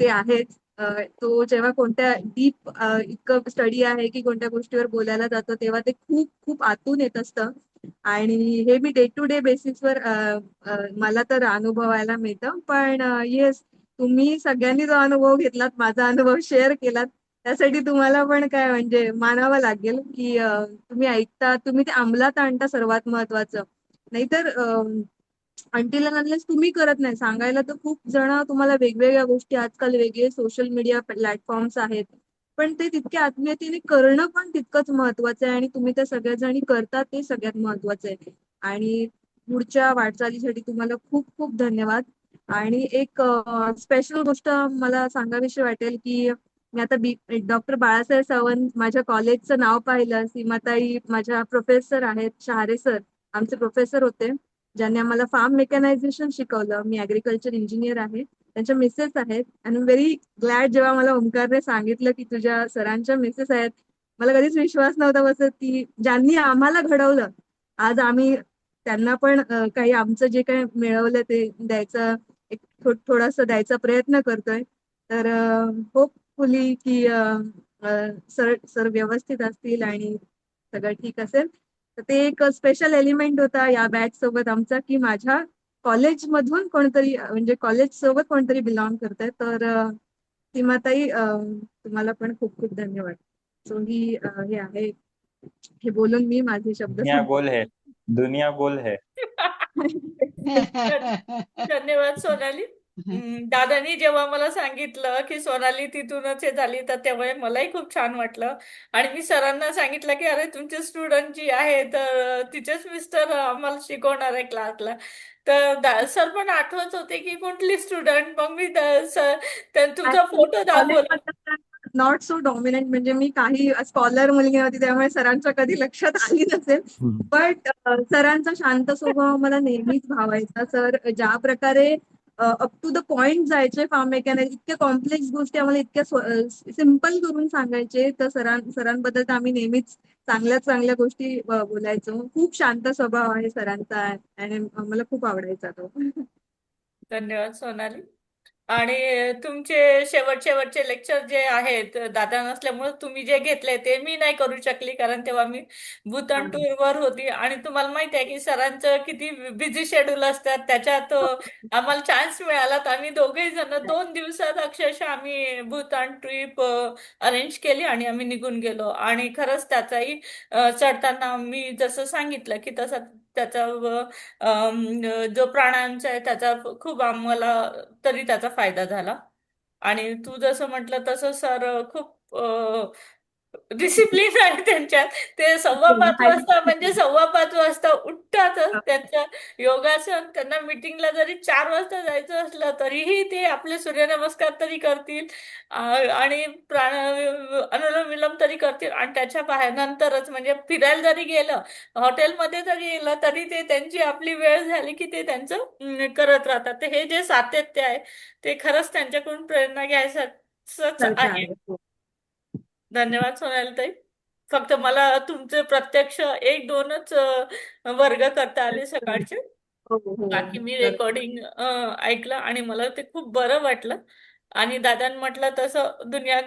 ते आहेच. तो जेव्हा कोणत्या डीप इतकं स्टडी आहे की कोणत्या गोष्टीवर बोलायला जातो तेव्हा ते खूप खूप आतून येत असतं. आणि हे मी डे टू डे बेसिसवर मला तर अनुभवायला मिळतं. पण येस, तुम्ही सगळ्यांनी जो अनुभव घेतलात, माझा अनुभव शेअर केलात, त्यासाठी तुम्हाला पण काय म्हणजे मानावं लागेल की तुम्ही ऐकता, तुम्ही ते अंमलात आणता, सर्वात महत्वाचं. नाहीतर अंटिल अँड अनलेस तुम्ही करत नाही, सांगायला तर खूप जण तुम्हाला वेगवेगळ्या गोष्टी, आजकाल वेगळे सोशल मीडिया प्लॅटफॉर्म्स आहेत, पण ते तितक्या आत्मीयतेने करणं पण तितकंच महत्वाचं आहे आणि तुम्ही त्या सगळ्या जणी करता ते सगळ्यात महत्वाचं आहे. आणि पुढच्या वाटचालीसाठी तुम्हाला खूप खूप धन्यवाद. आणि एक स्पेशल गोष्ट मला सांगावीशी वाटेल की मी आता डॉक्टर बाळासाहेब सावंत माझ्या कॉलेजचं नाव पाहिलं, सीमाताई माझ्या प्रोफेसर आहेत, शहारे सर आमचे प्रोफेसर होते, ज्यांनी आम्हाला फार्म मेकॅनायझेशन शिकवलं. मी ऍग्रिकल्चर इंजिनियर आहे, त्यांच्या मिसेस आहेत. आणि व्हेरी ग्लॅड जेव्हा मला ओंकारने सांगितलं की तुझ्या सरांच्या मिसेस आहेत, मला कधीच विश्वास नव्हता बसत की ज्यांनी आम्हाला घडवलं, आज आम्ही त्यांना पण काही आमचं जे काही मिळवलं ते द्यायचं, एक थोडासा द्यायचा प्रयत्न करतोय. तर होपफुली की सर सर व्यवस्थित असतील आणि सगळं ठीक असेल. तर ते एक स्पेशल एलिमेंट होता या बॅच सोबत आमचा की माझ्या कॉलेजमधून कोणतरी म्हणजे कॉलेज सोबत कोणतरी बिलॉंग करतंय. तर सीमाताई, तुम्हाला पण खूप खूप धन्यवाद. सो ही हे आहे, हे बोलून मी माझे शब्द दुनिया गोल संपवते. है, दुनिया गोल है. धन्यवाद सोनाली. दादानी जेव्हा मला सांगितलं की सोनाली तिथूनच हे झाली, तर तेव्हा मलाही खूप छान वाटलं. आणि मी सरांना सांगितलं की अरे तुमचे स्टुडंट जी आहे तर तिचेच मिस्टर आम्हाला शिकवणार आहे क्लासला. तर सर पण आठवत होते की कुठली स्टुडंट. मग मी सर तुमचा फोटो दाखवला. नॉट सो डॉमिनंट, म्हणजे मी काही स्कॉलर मुलगी होती, त्यामुळे सरांच्या कधी लक्षात आली नसेल. बट सरांचा शांत स्वभाव मला नेहमीच भावायचा. सर ज्या प्रकारे अप टू द पॉइंट जायचे, फार्म मेकॅनिक इतक्या कॉम्प्लेक्स गोष्टी आम्हाला इतक्या सिम्पल करून सांगायचे. तर सरांबद्दल तर आम्ही नेहमीच चांगल्या चांगल्या गोष्टी बोलायचो. खूप शांत स्वभाव आहे सरांचा आणि मला खूप आवडायचा तो. धन्यवाद सोनाली. आणि तुमचे शेवटचे लेक्चर जे आहेत, दादा नसल्यामुळे तुम्ही जे घेतले ते मी नाही करू शकली, कारण तेव्हा मी भूतान टूर वर होती. आणि तुम्हाला माहिती आहे की सरांचं किती बिझी शेड्यूल असतात, त्याच्यात आम्हाला चान्स मिळाला तर आम्ही दोघेही जण 2 दिवसात अक्षरशः आम्ही भूतान ट्रिप अरेंज केली आणि आम्ही निघून गेलो. आणि खरंच त्याचाही चढताना मी जसं सांगितलं की तसा त्याचा जो प्राणांचा आहे त्याचा खूप आम्हाला तरी त्याचा फायदा झाला. आणि तू जसं म्हटलं तसं सर खूप डिसिप्लिन आहे त्यांच्यात. ते 5:15 वाजता म्हणजे 5:15 वाजता उठतातच. त्यांच्या योगासन, त्यांना मीटिंगला जरी 4 वाजता जायचं असलं तरीही ते आपले सूर्यनमस्कार तरी करतील, आणि अनुलोम विलोम तरी करतील. आणि त्याच्या बाहेर नंतरच म्हणजे फिरायला जरी गेलं, हॉटेलमध्ये जरी गेलं तरी ते त्यांची आपली वेळ झाली की ते त्यांचं करत राहतात. तर हे जे सातत्य आहे ते खरंच त्यांच्याकडून प्रेरणा घ्यायचंच सारखं आहे. आहे. धन्यवाद सोनाली ताई. फक्त मला तुमचे प्रत्यक्ष 1-2च वर्ग करता आले सकाळचे. हो हो बाकी मी तर रेकॉर्डिंग ऐकलं आणि मला ते खूप बरं वाटलं. आणि दादांनी म्हटलं तसं दुनिया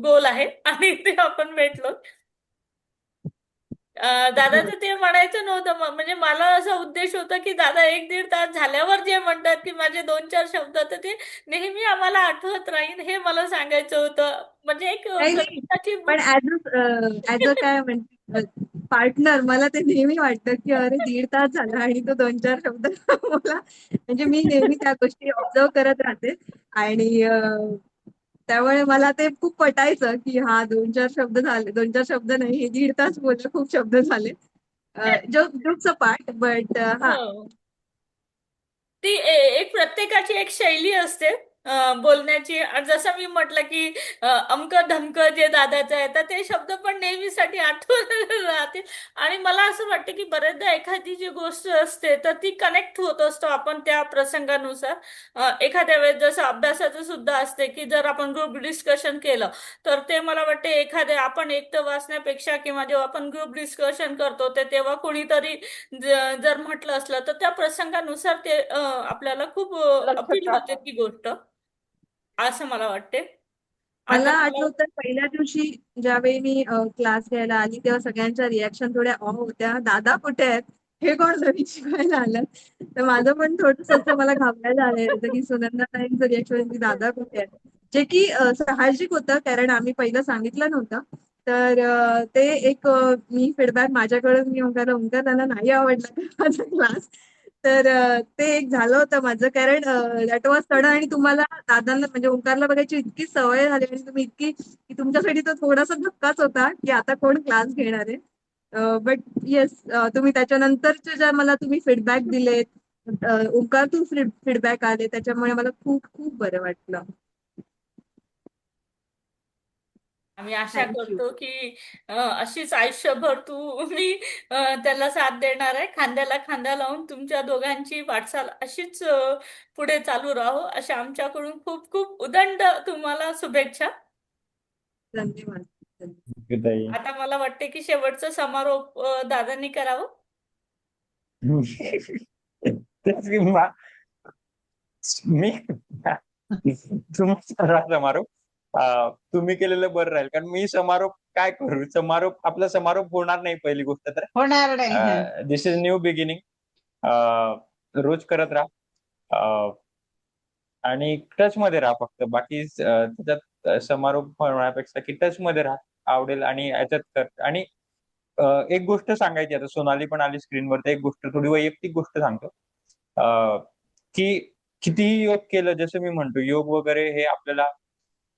गोल आहे आणि ते आपण भेटलो. दादाचं ते म्हणायचं नव्हतं, म्हणजे मला असा उद्देश होता की दादा 1-1.5 तास झाल्यावर जे म्हणतात की माझे 2-4 शब्द, तर ते नेहमी आम्हाला आठवत राहील हे मला सांगायचं होतं. म्हणजे एक नाही नाही, प्रत्येकाची पण ऍज अ काय म्हणते पार्टनर, मला ते नेहमी वाटतं की अरे 1.5 तास झाला आणि तो 2-4 शब्द मला, म्हणजे मी नेहमी त्या गोष्टी ऑब्झर्व करत राहते. आणि त्यामुळे मला ते खूप पटायचं की हा 2-4 शब्द झाले, 2-4 शब्द नाही, हे 1.5 तास बोलले, खूप शब्द झाले. जोक्स पार्ट, बट हा. हो. ती एक प्रत्येकाची एक शैली असते बोलण्याची. आणि जसं मी म्हटलं की अमक धमक जे दादाचं आहे, तर ते शब्द पण नेहमीसाठी आठवण राहतील. आणि मला असं वाटतं की बरेचदा एखादी जी गोष्ट असते तर ती कनेक्ट होत असतो आपण त्या प्रसंगानुसार. एखाद्या वेळेस जसं अभ्यासाचं सुद्धा असते की जर आपण ग्रुप डिस्कशन केलं तर ते मला वाटते एखाद्या आपण एकटं वाचण्यापेक्षा किंवा जेव्हा आपण ग्रुप डिस्कशन करतो ते तेव्हा कोणीतरी जर म्हटलं असलं तर त्या प्रसंगानुसार ते आपल्याला खूप अपील लक्षात होते राहतात. ती गोष्ट, असं मला वाटते. मला आता मला आठवतं पहिल्या दिवशी ज्यावेळी मी क्लास घ्यायला आली तेव्हा सगळ्यांच्या रिॲक्शन थोड्या होत्या. दादा कुठे आहेत? हे कोण नवीन शिकवायला आलं? तर माझं पण थोडंसं असं मला घाबरायला आलेलं होतं की सुनंदा ताईंचं रिॲक्शन की दादा कुठे आहेत? जे की साहजिक होतं कारण आम्ही पहिलं सांगितलं नव्हतं. तर ते एक मी फीडबॅक माझ्याकडून मी ओंकार त्यांना नाही आवडला का माझा क्लास? तर ते एक झालं होतं माझं कारण दॅट वॉज सडन आणि तुम्हाला दादांना म्हणजे ओंकारला बघायची इतकी सवय झाली आणि तुम्ही इतकी की तुमच्यासाठी तो थोडासा धक्काच होता की आता कोण क्लास घेणार आहे. बट येस तुम्ही त्याच्यानंतरचे ज्या मला तुम्ही फीडबॅक दिलेत ओंकार तू फीडबॅक आले त्याच्यामुळे मला खूप खूप बरं वाटलं. आम्ही आशा थँक्यू. करतो की अशीच आयुष्यभर मी त्याला साथ देणार आहे. खांद्याला खांदा लावून तुमच्या दोघांची वाटचाल अशीच पुढे चालू राहो, अशा आमच्याकडून खूप खूप उदंड तुम्हाला शुभेच्छा. धन्यवाद. ताई. आता मला वाटते की शेवटचा समारोप दादांनी करावं. तेच की मी तुम्ही करा समारोप. तुम्ही केलेलं बरं राहील कारण मी समारोप काय करू? आपला समारोप होणार नाही पहिली गोष्ट तर. होणार नाही. दिस इज न्यू बिगिनिंग. रोज करत राहा आणि टच मध्ये राहा फक्त. बाकी त्याच्यात समारोप होण्यापेक्षा की टच मध्ये राहा आवडेल आणि याच्यात कर. आणि एक गोष्ट सांगायची आता सोनाली पण आली स्क्रीनवर तर एक गोष्ट थोडी वैयक्तिक गोष्ट सांगतो. की कितीही योग केलं जसं मी म्हणतो योग वगैरे हे आपल्याला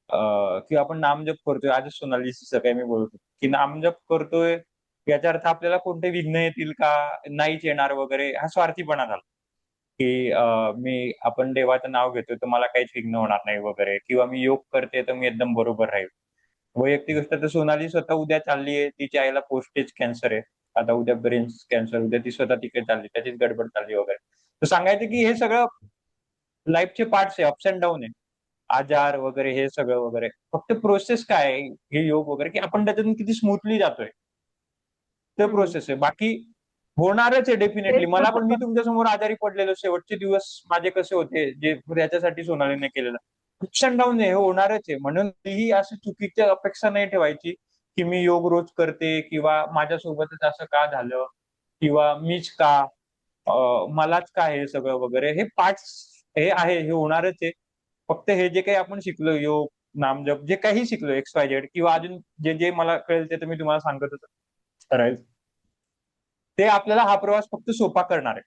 किंवा आपण नामजप करतोय आजच सोनालीशी सकाळी मी बोलतो की नामजप करतोय याचा अर्थ आपल्याला कोणते विघ्न येतील का नाहीच येणार वगैरे हा स्वार्थीपणा झाला. की आपण देवाचं नाव घेतोय तर मला काहीच विघ्न होणार नाही वगैरे किंवा मी योग करते तर मी एकदम बरोबर राहील. वैयक्तिक गोष्ट तर सोनाली स्वतः उद्या चालली आहे तिच्या आईला पोस्टेज कॅन्सर आहे. आता उद्या ब्रेन कॅन्सर उद्या ती स्वतः तिकडे चालली त्याचीच गडबड चालली वगैरे. तर सांगायचं की हे सगळं लाईफचे पार्ट्स आहे अप्स अँड डाऊन आहे. आजार वगैरे हे सगळं वगैरे फक्त प्रोसेस काय आहे हे योग वगैरे की आपण त्याच्यातून किती स्मूथली जातोय. ते प्रोसेस आहे बाकी होणारच आहे डेफिनेटली. मला पण मी तुमच्या समोर आजारी पडलेलो शेवटचे दिवस माझे कसे होते जे याच्यासाठी सोनालीने केलेलं अप्स अँड डाऊन आहे हे होणारच आहे. म्हणून ही अशी चुकीची अपेक्षा नाही ठेवायची की मी योग रोज करते किंवा माझ्यासोबतच असं का झालं किंवा मीच का मलाच का हे सगळं वगैरे हे पार्ट्स हे आहे हे होणारच आहे. फक्त हे जे काही आपण शिकलो योग नामजप जे काही शिकलो XYZ किंवा अजून जे जे मला कळेल ते तर मी तुम्हाला सांगत होतो करायला ते आपल्याला हा प्रवास फक्त सोपा करणार आहे.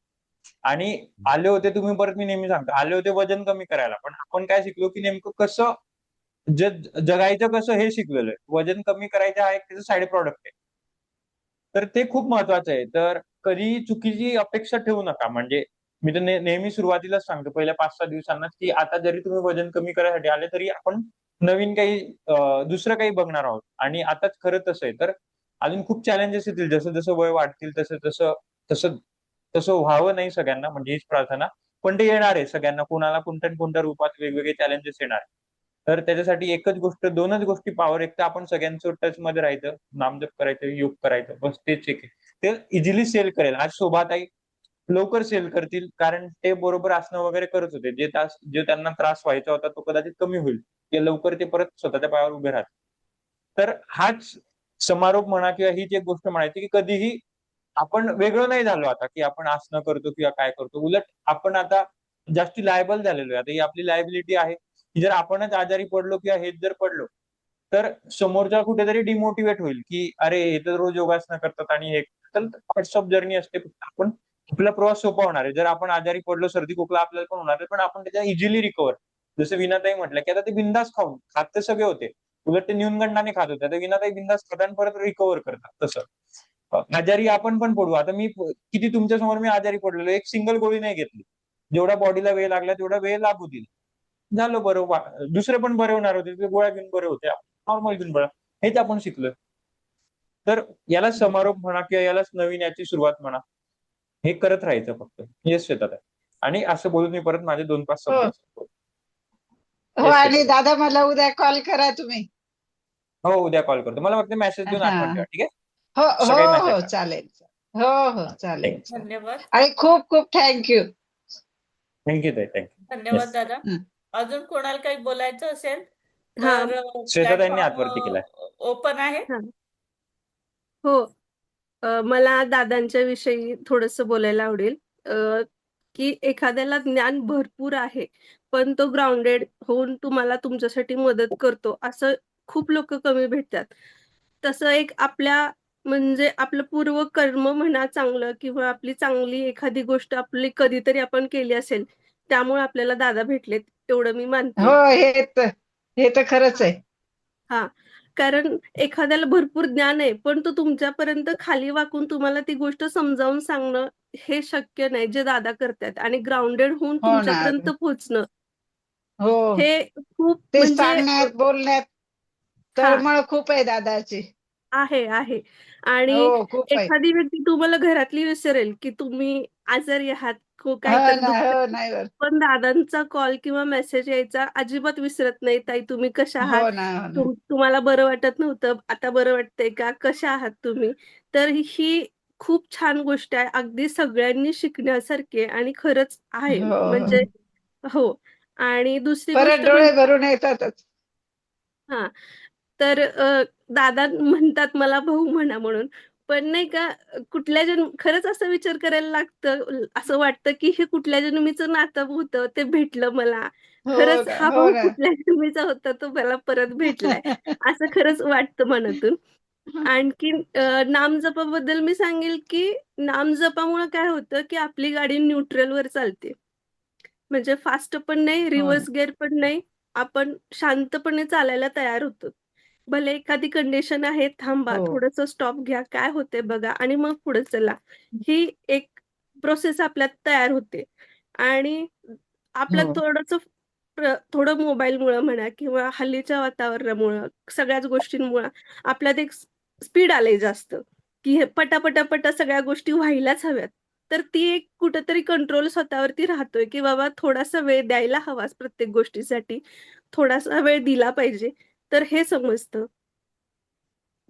आणि आले होते तुम्ही परत मी नेहमी सांगतो आले होते वजन कमी करायला पण आपण काय शिकलो की नेमकं कसं जगायचं कसं हे शिकलेलं आहे. वजन कमी करायचं हा एक त्याचा साईड प्रॉडक्ट आहे. तर ते खूप महत्वाचं आहे. तर कधी चुकीची अपेक्षा ठेवू नका. म्हणजे मी तर नेहमी सुरुवातीलाच सांगतो पहिल्या 5-6 दिवसांनाच की आता जरी तुम्ही वजन कमी करायसाठी आले तरी आपण नवीन काही दुसरं काही बघणार आहोत आणि आताच खरं तसं आहे. तर अजून खूप चॅलेंजेस येतील जसं जसं वय वाढतील तसं तसं तसं तसं व्हावं नाही सगळ्यांना म्हणजे हीच प्रार्थना. पण ते येणार आहे सगळ्यांना कोणाला कोणत्या ना कोणत्या रूपात वेगवेगळे चॅलेंजेस येणार आहे. तर त्याच्यासाठी एकच गोष्ट दोनच गोष्टी पॉवर एक तर आपण सगळ्यांचं टच मध्ये राहायचं नामजप करायचं योग करायचं बस तेच एक आहे. ते इझिली सेल करेल. आज शोभाताई लवकर सेल करतील कारण ते बरोबर आसनं वगैरे करत होते. जे त्यांना त्रास व्हायचा होता तो कदाचित कमी होईल. ते लवकर ते परत स्वतःच्या पायावर उभे राहतील. तर हाच समारोप म्हणा किंवा हीच एक गोष्ट म्हणायची की कधीही आपण वेगळं नाही झालो आता की आपण आसनं करतो किंवा काय करतो. उलट आपण आता जास्ती लायबल झालेलो आहे. आता ही आपली लायबिलिटी आहे की जर आपणच आजारी पडलो किंवा हेच जर पडलो तर समोरचा कुठेतरी डिमोटिवेट होईल की अरे हे तर रोज योगासनं करतात आणि हे तर पार्ट्स ऑफ जर्नी असते. आपण आपला प्रवास सोपा होणार आहे. जर आपण आजारी पडलो सर्दी खोकला आपल्याला पण होणार आहे पण आपण त्याच्या इझिली रिकवर जसं विनाताई म्हटलं की आता ते बिंदास खाऊन खात ते सगळे होते. उलट ते न्यूनगंडाने खात होते. आता विनाताई बिंदास खातात आणि परत रिकवर करतात. तसं आजारी आपण पण पडू. आता मी किती तुमच्या समोर मी आजारी पडलेलो एक सिंगल गोळी नाही घेतली. जेवढा बॉडीला वेळ लागला तेवढा वेळ लागू दिला. झालं बरं. दुसरे पण बरे होणार होते ते गोळ्या घेऊन बरे होते. नॉर्मल घेऊन बरं हेच आपण शिकलोय. तर याला समारोप म्हणा किंवा यालाच नवीन याची सुरुवात म्हणा हे करत राहायचं फक्त. येस शेतात आहे. आणि असं बोलून मी परत माझे 2-5 हो शब्द हो येस आणि शेतात दादा मला उद्या कॉल करा तुम्ही. हो उद्या कॉल करतो. मला फक्त मेसेज देऊन हा आठवण ठेवा ठीक आहे. हो सकाळी हो मेसेज हो करा. चालेल. हो हो चालेल थँक्यू चालेल. धन्यवाद. आणि खूप खूप थँक्यू. ताई थँक्यू. धन्यवाद येस. दादा. अजून कोणाला काही बोलायचं असेल हा तर श्वेताताईंनी हात प्लॅटफॉर्म वरती केलाय. ओपन आहे. हा हो. मला दादांच्या विषयी थोडस बोलायला आवडेल. की एखाद्याला ज्ञान भरपूर आहे, पण तो ग्राउंडेड होऊन तुम्हाला तुमच्यासाठी मदत करतो, असं खूप लोक कमी भेटतात. तसं एक आपल्या म्हणजे आपलं पूर्व कर्म म्हणा चांगलं, किंवा आपली चांगली एखादी गोष्ट आपली कधीतरी आपण केली असेल, त्यामुळे आपल्याला दादा भेटलेत, एवढं मी मानते. हो, हे तर खरंच आहे. हा, कारण एखाद्याला भरपूर ज्ञान आहे, पण तो तुमच्यापर्यंत खाली वाकून तुम्हाला ती गोष्ट समजावून सांगणं हे शक्य नाही, जे दादा करतात. आणि ग्राउंडेड होऊन हो ना. तुमच्यापर्यंत पोहोचणं हो, हे खूप ते म्हणजे सांगण्यात बोलण्यात हा तळमळ खूप आहे दादाची. आहे. आणि हो, खूप आहे. एखादी व्यक्ती तुम्हाला घरातली विसरेल की तुम्ही आजारी आहात, हो काहीतरी ना, दुखतंय, हो नाही बर. पण दादांचा कॉल किंवा मेसेज यायचा अजिबात विसरत नाही. ताई तुम्ही कशा आहात? हो ना, हो ना. तुम्हाला बरं वाटत नव्हतं, आता बरं वाटतंय का? कशा आहात तुम्ही? तर ही खूप छान गोष्ट आहे, अगदी सगळ्यांनी शिकण्यासारखी आहे आणि खरंच आहे हो, हो. म्हणजे. हो. आणि दुसरी परत गोष्ट डोळे म्हणजे भरून येतातच. हा, तर दादा म्हणतात मला भाऊ म्हणा म्हणून, पण नाही का, कुठल्या जन्म खरंच असा विचार करायला लागतं, असं वाटतं की हे कुठल्या जन्मीचं नातं होतं, ते भेटलं मला. हो खरंच ना, हा हो भाऊ ना. कुठल्या जन्मीचा होता, तो मला परत भेटलाय, असं खरंच वाटतं मनातून. आणखी नामजपाबद्दल मी सांगेल की नामजपामुळे काय होतं की आपली गाडी न्यूट्रलवर चालते. म्हणजे फास्ट पण नाही, हो ना. रिव्हर्स गिअर पण नाही, आपण शांतपणे चालायला तयार होतो. भले एखादी कंडिशन आहे, थांबा, हो, थोडस स्टॉप घ्या, काय होते बघा, आणि मग पुढे चला. ही एक प्रोसेस आपल्यात तयार होते. आणि आपल्यात हो, थोडं मोबाईलमुळं म्हणा किंवा हल्लीच्या वातावरणामुळं, सगळ्याच गोष्टींमुळं आपल्यात एक स्पीड आलंय जास्त, की हे पटापटापटा सगळ्या गोष्टी व्हायलाच हव्यात. तर ती एक कुठेतरी कंट्रोल स्वतःवरती राहतोय, की बाबा थोडासा वेळ द्यायला हवाच प्रत्येक गोष्टीसाठी, थोडासा वेळ दिला पाहिजे. तर हे समजतं.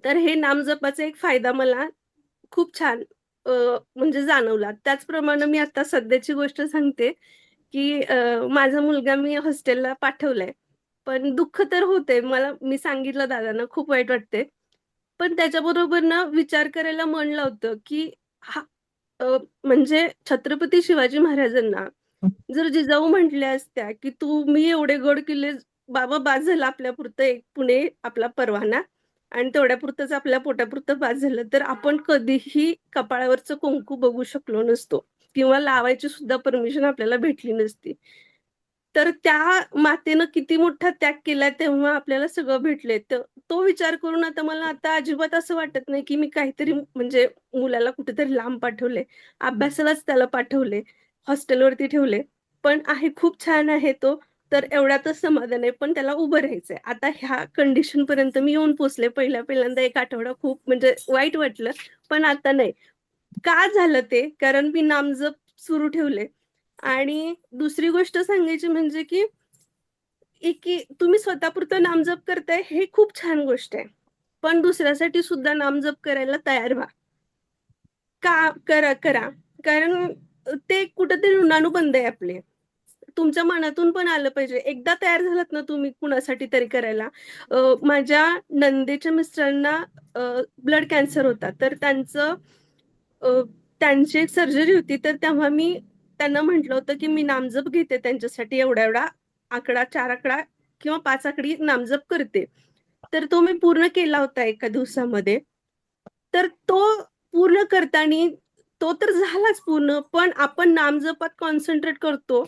तर हे नामजपाचा एक फायदा मला खूप छान अ, म्हणजे जाणवला. त्याचप्रमाणे मी आता सध्याची गोष्ट सांगते, की माझा मुलगा मी हॉस्टेलला पाठवलाय. पण दुःख तर होतंय. मी सांगितलं दादांना, खूप वाईट वाटतंय. पण त्याच्याबरोबर ना विचार करायला मन लावतं, की हा म्हणजे छत्रपती शिवाजी महाराजांना जर जिजाऊ म्हटल्या असत्या, की "तुम्ही एवढे गड किल्ले, बाबा बास झालं आपल्यापुरतं, एक पुणे आपला परवाना आणि तेवढ्यापुरतंच आपल्या पोटापुरतं बास झालं." तर आपण कधीही कपाळावरचं कुंकू बघू शकलो नसतो, किंवा लावायची सुद्धा परमिशन आपल्याला भेटली नसती. तर त्या मातेनं किती मोठा त्याग केलाय, तेव्हा आपल्याला सगळं भेटलंय. तर तो विचार करून आता मला आता अजिबात असं वाटत नाही, की मी काहीतरी म्हणजे मुलाला कुठेतरी लांब पाठवलंय. अभ्यासालाच त्याला पाठवले, हॉस्टेलवरती ठेवले. पण आहे, खूप छान आहे तो. तर एवढ्यातच समाधान आहे. पण त्याला उभं राहायचंय. आता ह्या कंडिशनपर्यंत मी येऊन पोहोचले. पहिल्यांदा 1 आठवडा खूप म्हणजे वाईट वाटलं, पण आता नाही. का झालं ते? कारण मी नामजप सुरू ठेवले. आणि दुसरी गोष्ट सांगायची म्हणजे की तुम्ही स्वतःपुरतं नामजप करताय, हे खूप छान गोष्ट आहे. पण दुसऱ्यासाठी सुद्धा नामजप करायला तयार व्हा. करा. कारण ते कुठेतरी ऋणानुबंध आहे आपले. तुमच्या मनातून पण आलं पाहिजे. एकदा तयार झालात ना तुम्ही कुणासाठी तरी करायला. माझ्या नंदेच्या मिस्टरांना ब्लड कॅन्सर होता. तर अ, त्यांची एक सर्जरी होती. तर तेव्हा मी त्यांना म्हटलं होतं, की मी नामजप घेते त्यांच्यासाठी, एवढा-एवढा आकडा, 4 आकडा किंवा 5 आकडी नामजप करते. तर तो मी पूर्ण केला होता एका दिवसामध्ये. तर तो पूर्ण करताना तो तर झालाच पूर्ण, पण आपण नामजपात कॉन्सन्ट्रेट करतो,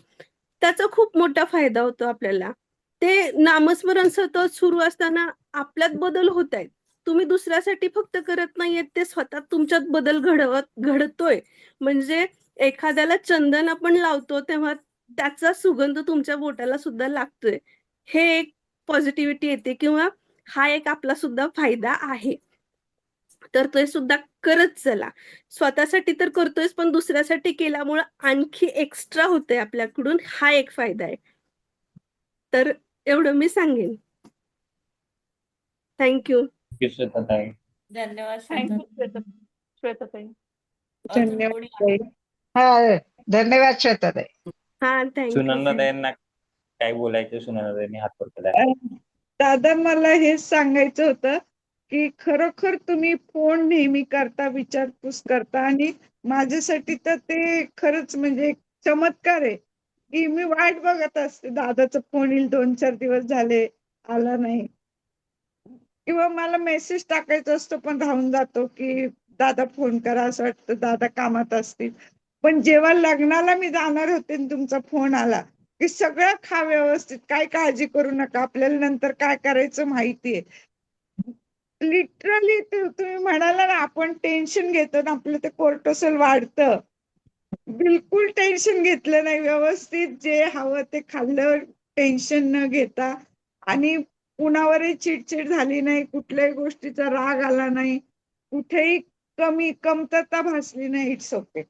त्याचा खूप मोठा फायदा होतो आपल्याला. ते नामस्मरण सतत सुरू असताना आपल्यात बदल होत आहेत. तुम्ही दुसऱ्यासाठी फक्त करत नाहीयेत, ते स्वतः तुमच्यात बदल घडतोय. म्हणजे एखाद्याला चंदन आपण लावतो, तेव्हा त्याचा सुगंध तुमच्या बोटाला सुद्धा लागतोय. हे एक पॉझिटिव्हिटी येते, किंवा हा एक आपला सुद्धा फायदा आहे. तर ते सुद्धा करत चला. स्वतःसाठी तर करतोयच, पण दुसऱ्यासाठी केल्यामुळं आणखी एक्स्ट्रा होतंय आपल्याकडून, हा एक फायदा आहे. तर एवढं मी सांगेन. Thank you. श्वेताताई. धन्यवाद श्वेता. थँक्यू श्वेताताई. अजून धन्यवाद कोणी ताई. आहे? हा, धन्यवाद श्वेताताई. हा, थँक यू. सुनंदाताईंना काय बोलायचं? सुनंदाताईंनी हात वर केलाय. अ, दादा मला हेच सांगायचं होतं की खरोखर तुम्ही फोन नेहमी करता, विचारपूस करता आणि माझ्यासाठी तर ते खरंच म्हणजे एक चमत्कार आहे की मी वाट बघत असते दादाचा फोन येईल, 2-4 दिवस झाले आला नाही. किंवा मला मेसेज टाकायचा असतो पण राहून जातो की दादा फोन करा, असं वाटतं दादा कामात असतील. पण जेव्हा लग्नाला मी जाणार होते आणि तुमचा फोन आला की सगळं खा व्यवस्थित, काय काळजी करू नका, आपल्याला नंतर काय करायचं माहितीये. लिटरली तुम्ही म्हणाला ना, आपण टेन्शन घेतो ना, आपलं ते कोर्टिसॉल वाढतं. बिलकुल टेन्शन घेतलं नाही, व्यवस्थित जे हवं ते खाल्लं, टेन्शन न घेता. आणि कुणावरही चिडचिड झाली नाही, कुठल्याही गोष्टीचा राग आला नाही, कुठेही कमतरता भासली नाही. It's okay.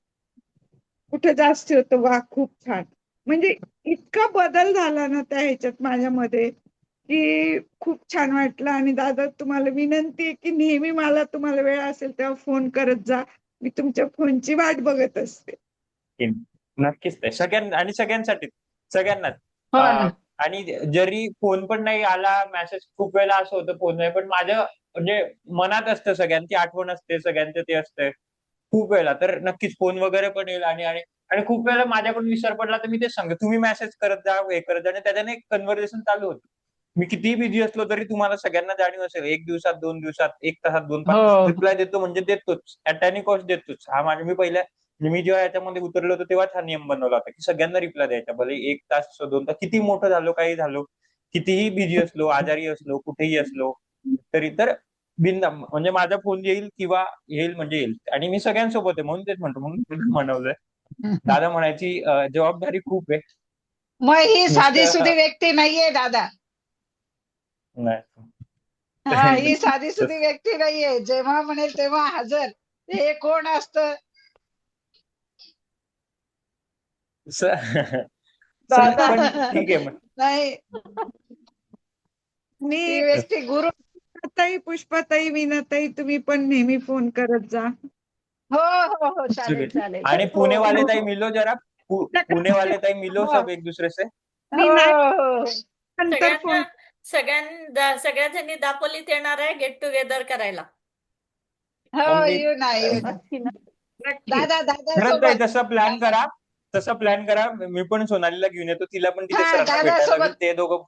कुठे जास्त होतं, वा खूप छान. म्हणजे इतका बदल झाला ना त्या ह्याच्यात माझ्यामध्ये की खूप छान वाटलं. आणि दादा तुम्हाला विनंती आहे की नेहमी मला तुम्हाला वेळ असेल तेव्हा फोन करत जा, मी तुमच्या फोनची वाट बघत असते. नक्कीच ते आणि सगळ्यांसाठी सगळ्यांनाच. हो अं, ना. आणि जरी फोन पण नाही आला, मेसेज खूप वेळेला असं होतं फोन नाही, पण माझं म्हणजे मनात असतं, सगळ्यांची आठवण असते, सगळ्यांचं ते असतंय खूप वेळेला. तर नक्कीच फोन वगैरे पण येईल. आणि आणि आणि खूप वेळेला माझ्याकडून विसर पडला तर मी तेच सांगतो, तुम्ही मेसेज करत जा, हे करत जा, आणि त्याच्याने एक कन्व्हर्सेशन चालू होतं. मी कितीही बिझी असलो तरी तुम्हाला सगळ्यांना जाणीव असेल, 1 दिवसात, 2 दिवसात, 1 तासात, 2 तास हो रिप्लाय देतो म्हणजे देतोच. ऍट एनी कॉस्ट देतोच. हा माझ्या मी पहिल्या मी जेव्हा याच्यामध्ये उतरलो होतो तेव्हाच हा नियम बनवला होता की सगळ्यांना रिप्लाय द्यायचा, भले 1 तास असो, 2 तास, किती मोठं झालो, काही झालो, कितीही बिझी असलो, आजारी असलो, कुठेही असलो तरी, तर बिनधास्त म्हणजे माझा फोन येईल किंवा येईल म्हणजे येईल. आणि मी सगळ्यांसोबत आहे म्हणून तेच म्हणतो, म्हणून म्हणवलंय. दादा म्हणायची जबाबदारी खूप आहे. मग ही साधी नुसतं सुधी व्यक्ती नाहीये दादा. नाही. हा, ही साधी सुधी व्यक्ती नाहीये, जेव्हा म्हणेल तेव्हा हजर. हे कोण असतं? दादा पण ठीक आहे मग. नाही, मी ती व्यक्ती गुरु. ताई, पुष्पाताई, वीणाताई, तुम्ही पण नेहमी फोन करत जा. हो हो हो, चालेल चालेल. आणि हो पुणे वाले हो ताई मिलो जरा, पुणे वाले ताई मिलो हो सब एक दूसरे से. मी हो नाही हो. नंतर फोन. सगळ्या जणी दापोलीत येणार आहे गेट टुगेदर करायला. हो, मग मी येऊ ना येऊ ना. नक्की ना. नक्की. दादा दादा खरंच ताई सोबत. तसा प्लॅन करा, तसा प्लॅन करा. मी पण सोनालीला घेऊन येतो, तिला पण तिथे हा, सरांना दादा भेटायला होईल, सोबत ते दोघं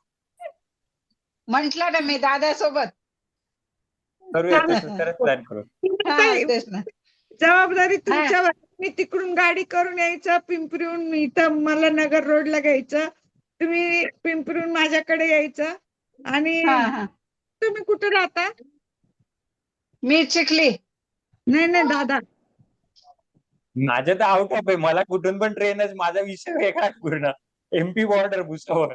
म्हंटल ना मी, दादा सोबत. करूया तसं, खरंच प्लॅन करू. हा, ताई, तेच ना. जबाबदारी हा तुमच्यावर. मी तिकडून गाडी करून यायचं, पिंपरीहून इथं मला नगर रोडला घ्यायचं, तुम्ही पिंपरीहून माझ्याकडे यायचं. आणि हा हा. तुम्ही कुठे राहता? मी चिखली. नाही नाही दादा, माझं तर आउट ऑफ आहे, मला कुठून पण ट्रेनच, माझा विषय वेगळा आहे पूर्ण. MP बॉर्डर भुसावळ,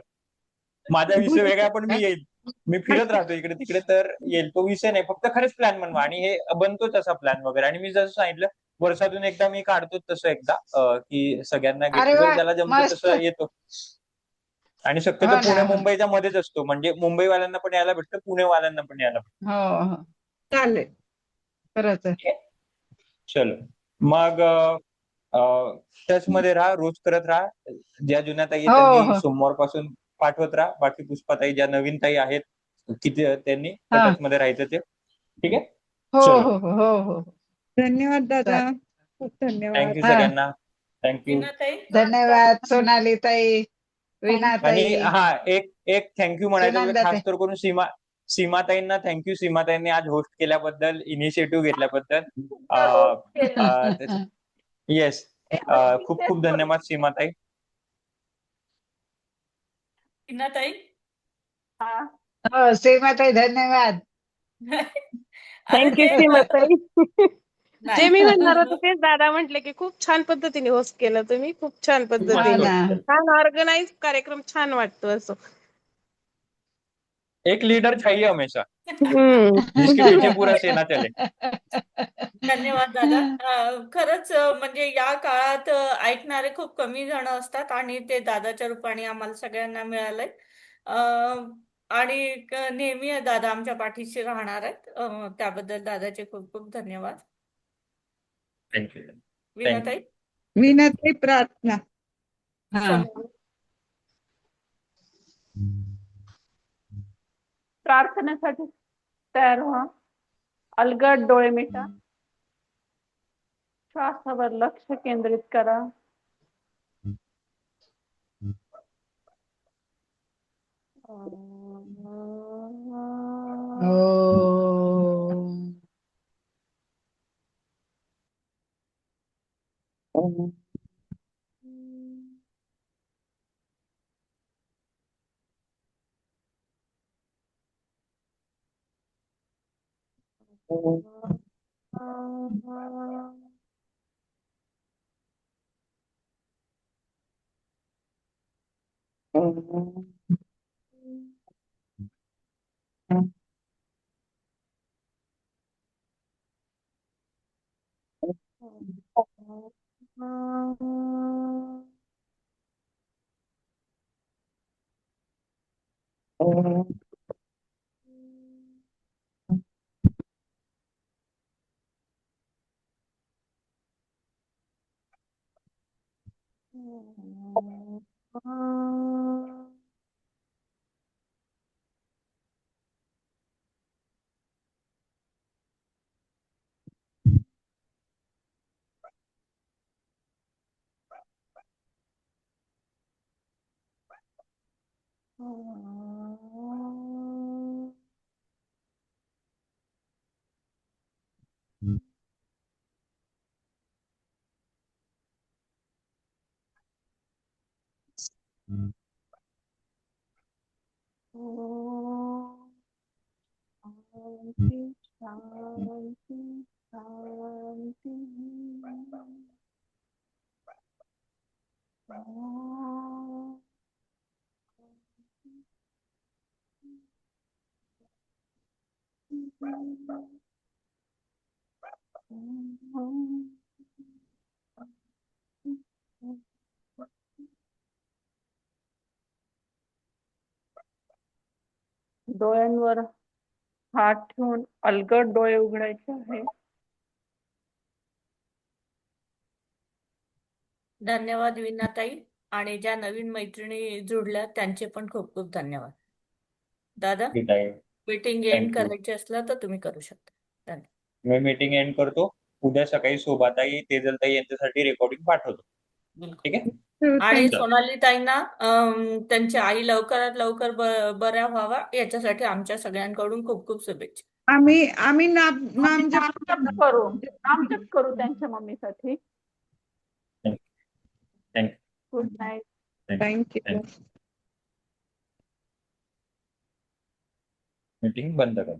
माझा विषय वेगळा, पण मी येईल. मी फिरत राहतो इकडे तिकडे, तर येईल, तो विषय नाही. फक्त खरंच प्लॅन बनवा, आणि हे बनतो तसा प्लॅन वगैरे. आणि मी जसं सांगितलं, वर्षातून एकदा मी काढतो तसं एकदा, की सगळ्यांना गेट अरे टुगेदर वा, ज्याला जमतो मस्त. तसं येतो. आणि शक्यतो हो ना पुणे हो मुंबईच्या मध्येच असतो, म्हणजे मुंबईवाल्यांना पण यायला भेटतं, पुणेवाल्यांना पण यायला भेटतं. हो हो, चालेल. खरंच आहे. ठीक आहे? चलो मग टच मध्ये राहा, रोज करत राहा. ज्या जुन्या ताई आहेत हो त्यांनी हो सोमवारपासून पाठवत राहा. बाकी पुष्पाताई, ज्या नवीन ताई आहेत, किती त्यांनी हा. टच मध्ये राहायचं ते. ठीक आहे, हो चलो. हो हो हो हो. धन्यवाद दादा, चालेल. खूप धन्यवाद. थँक्यू हा, सगळ्यांना. थँक्यू. वीणाताई, धन्यवाद सोनाली ताई, वीणा आणि ताई, हा, एक एक थँक्यू म्हणायचं म्हणजे सुनंदा ताई. खास करून सीमाताईंना थँक्यू. सीमाताईंनी आज होस्ट केल्याबद्दल, इनिशिएटिव्ह घेतल्याबद्दल. येस, खूप खूप धन्यवाद सीमाताई. वीणाताई. हा, हो, सीमा ताई, धन्यवाद. अरे थँक्यू ते सीमाताई. जे नाही मी म्हणणार होते तेच दादा म्हटले की खूप छान पद्धतीने होस्ट केलं तुम्ही, खूप छान हो मस्त पद्धतीने, ना. होतं. छान ऑर्गनाइज कार्यक्रम, छान वाटतो असं. एक लीडर चाहिए हमेशा, जिसके पीछे हम्म. पूरा सेना चले. धन्यवाद दादा. खरंच म्हणजे या काळात ऐकणारे खूप कमी जण असतात आणि ते दादाच्या रूपाने आम्हाला सगळ्यांना मिळालंय. आणि नेहमी दादा आमच्या पाठीशी राहणार आहेत. त्याबद्दल दादाचे खूप खूप धन्यवाद. थँक्यू. वीणाताई, वीणाताई, प्रार्थना. हा. समोर. प्रार्थनेसाठी तयार व्हा. अलगद डोळे मिटा. श्वासावर लक्ष केंद्रित करा. शांती शांती शांती. डोळ्यांवर हात ठेवून अलगद डोळे उघडायचे आहे. धन्यवाद वीणाताई. आणि ज्या नवीन मैत्रिणी जुडल्या त्यांचे पण खूप खूप धन्यवाद. दादा, ठीक आहे. Meeting end thank you. करायची असलं तर तुम्ही करू शकता. धन्यवाद. मी मीटिंग एंड करतो. उद्या सकाळी शोभाताई, तेजलताई यांच्यासाठी रेकॉर्डिंग पाठवतो. ठीक आहे. आणि चल. सोनाली ताईंना त्यांची आई लवकरात लवकर बऱ्या व्हावा याच्यासाठी आमच्या सगळ्यांकडून खूप खूप शुभेच्छा. आम्ही नामजप नामजप करू त्यांच्या मम्मीसाठी. Thank you. Good night. Thank you. Meeting बंद कर.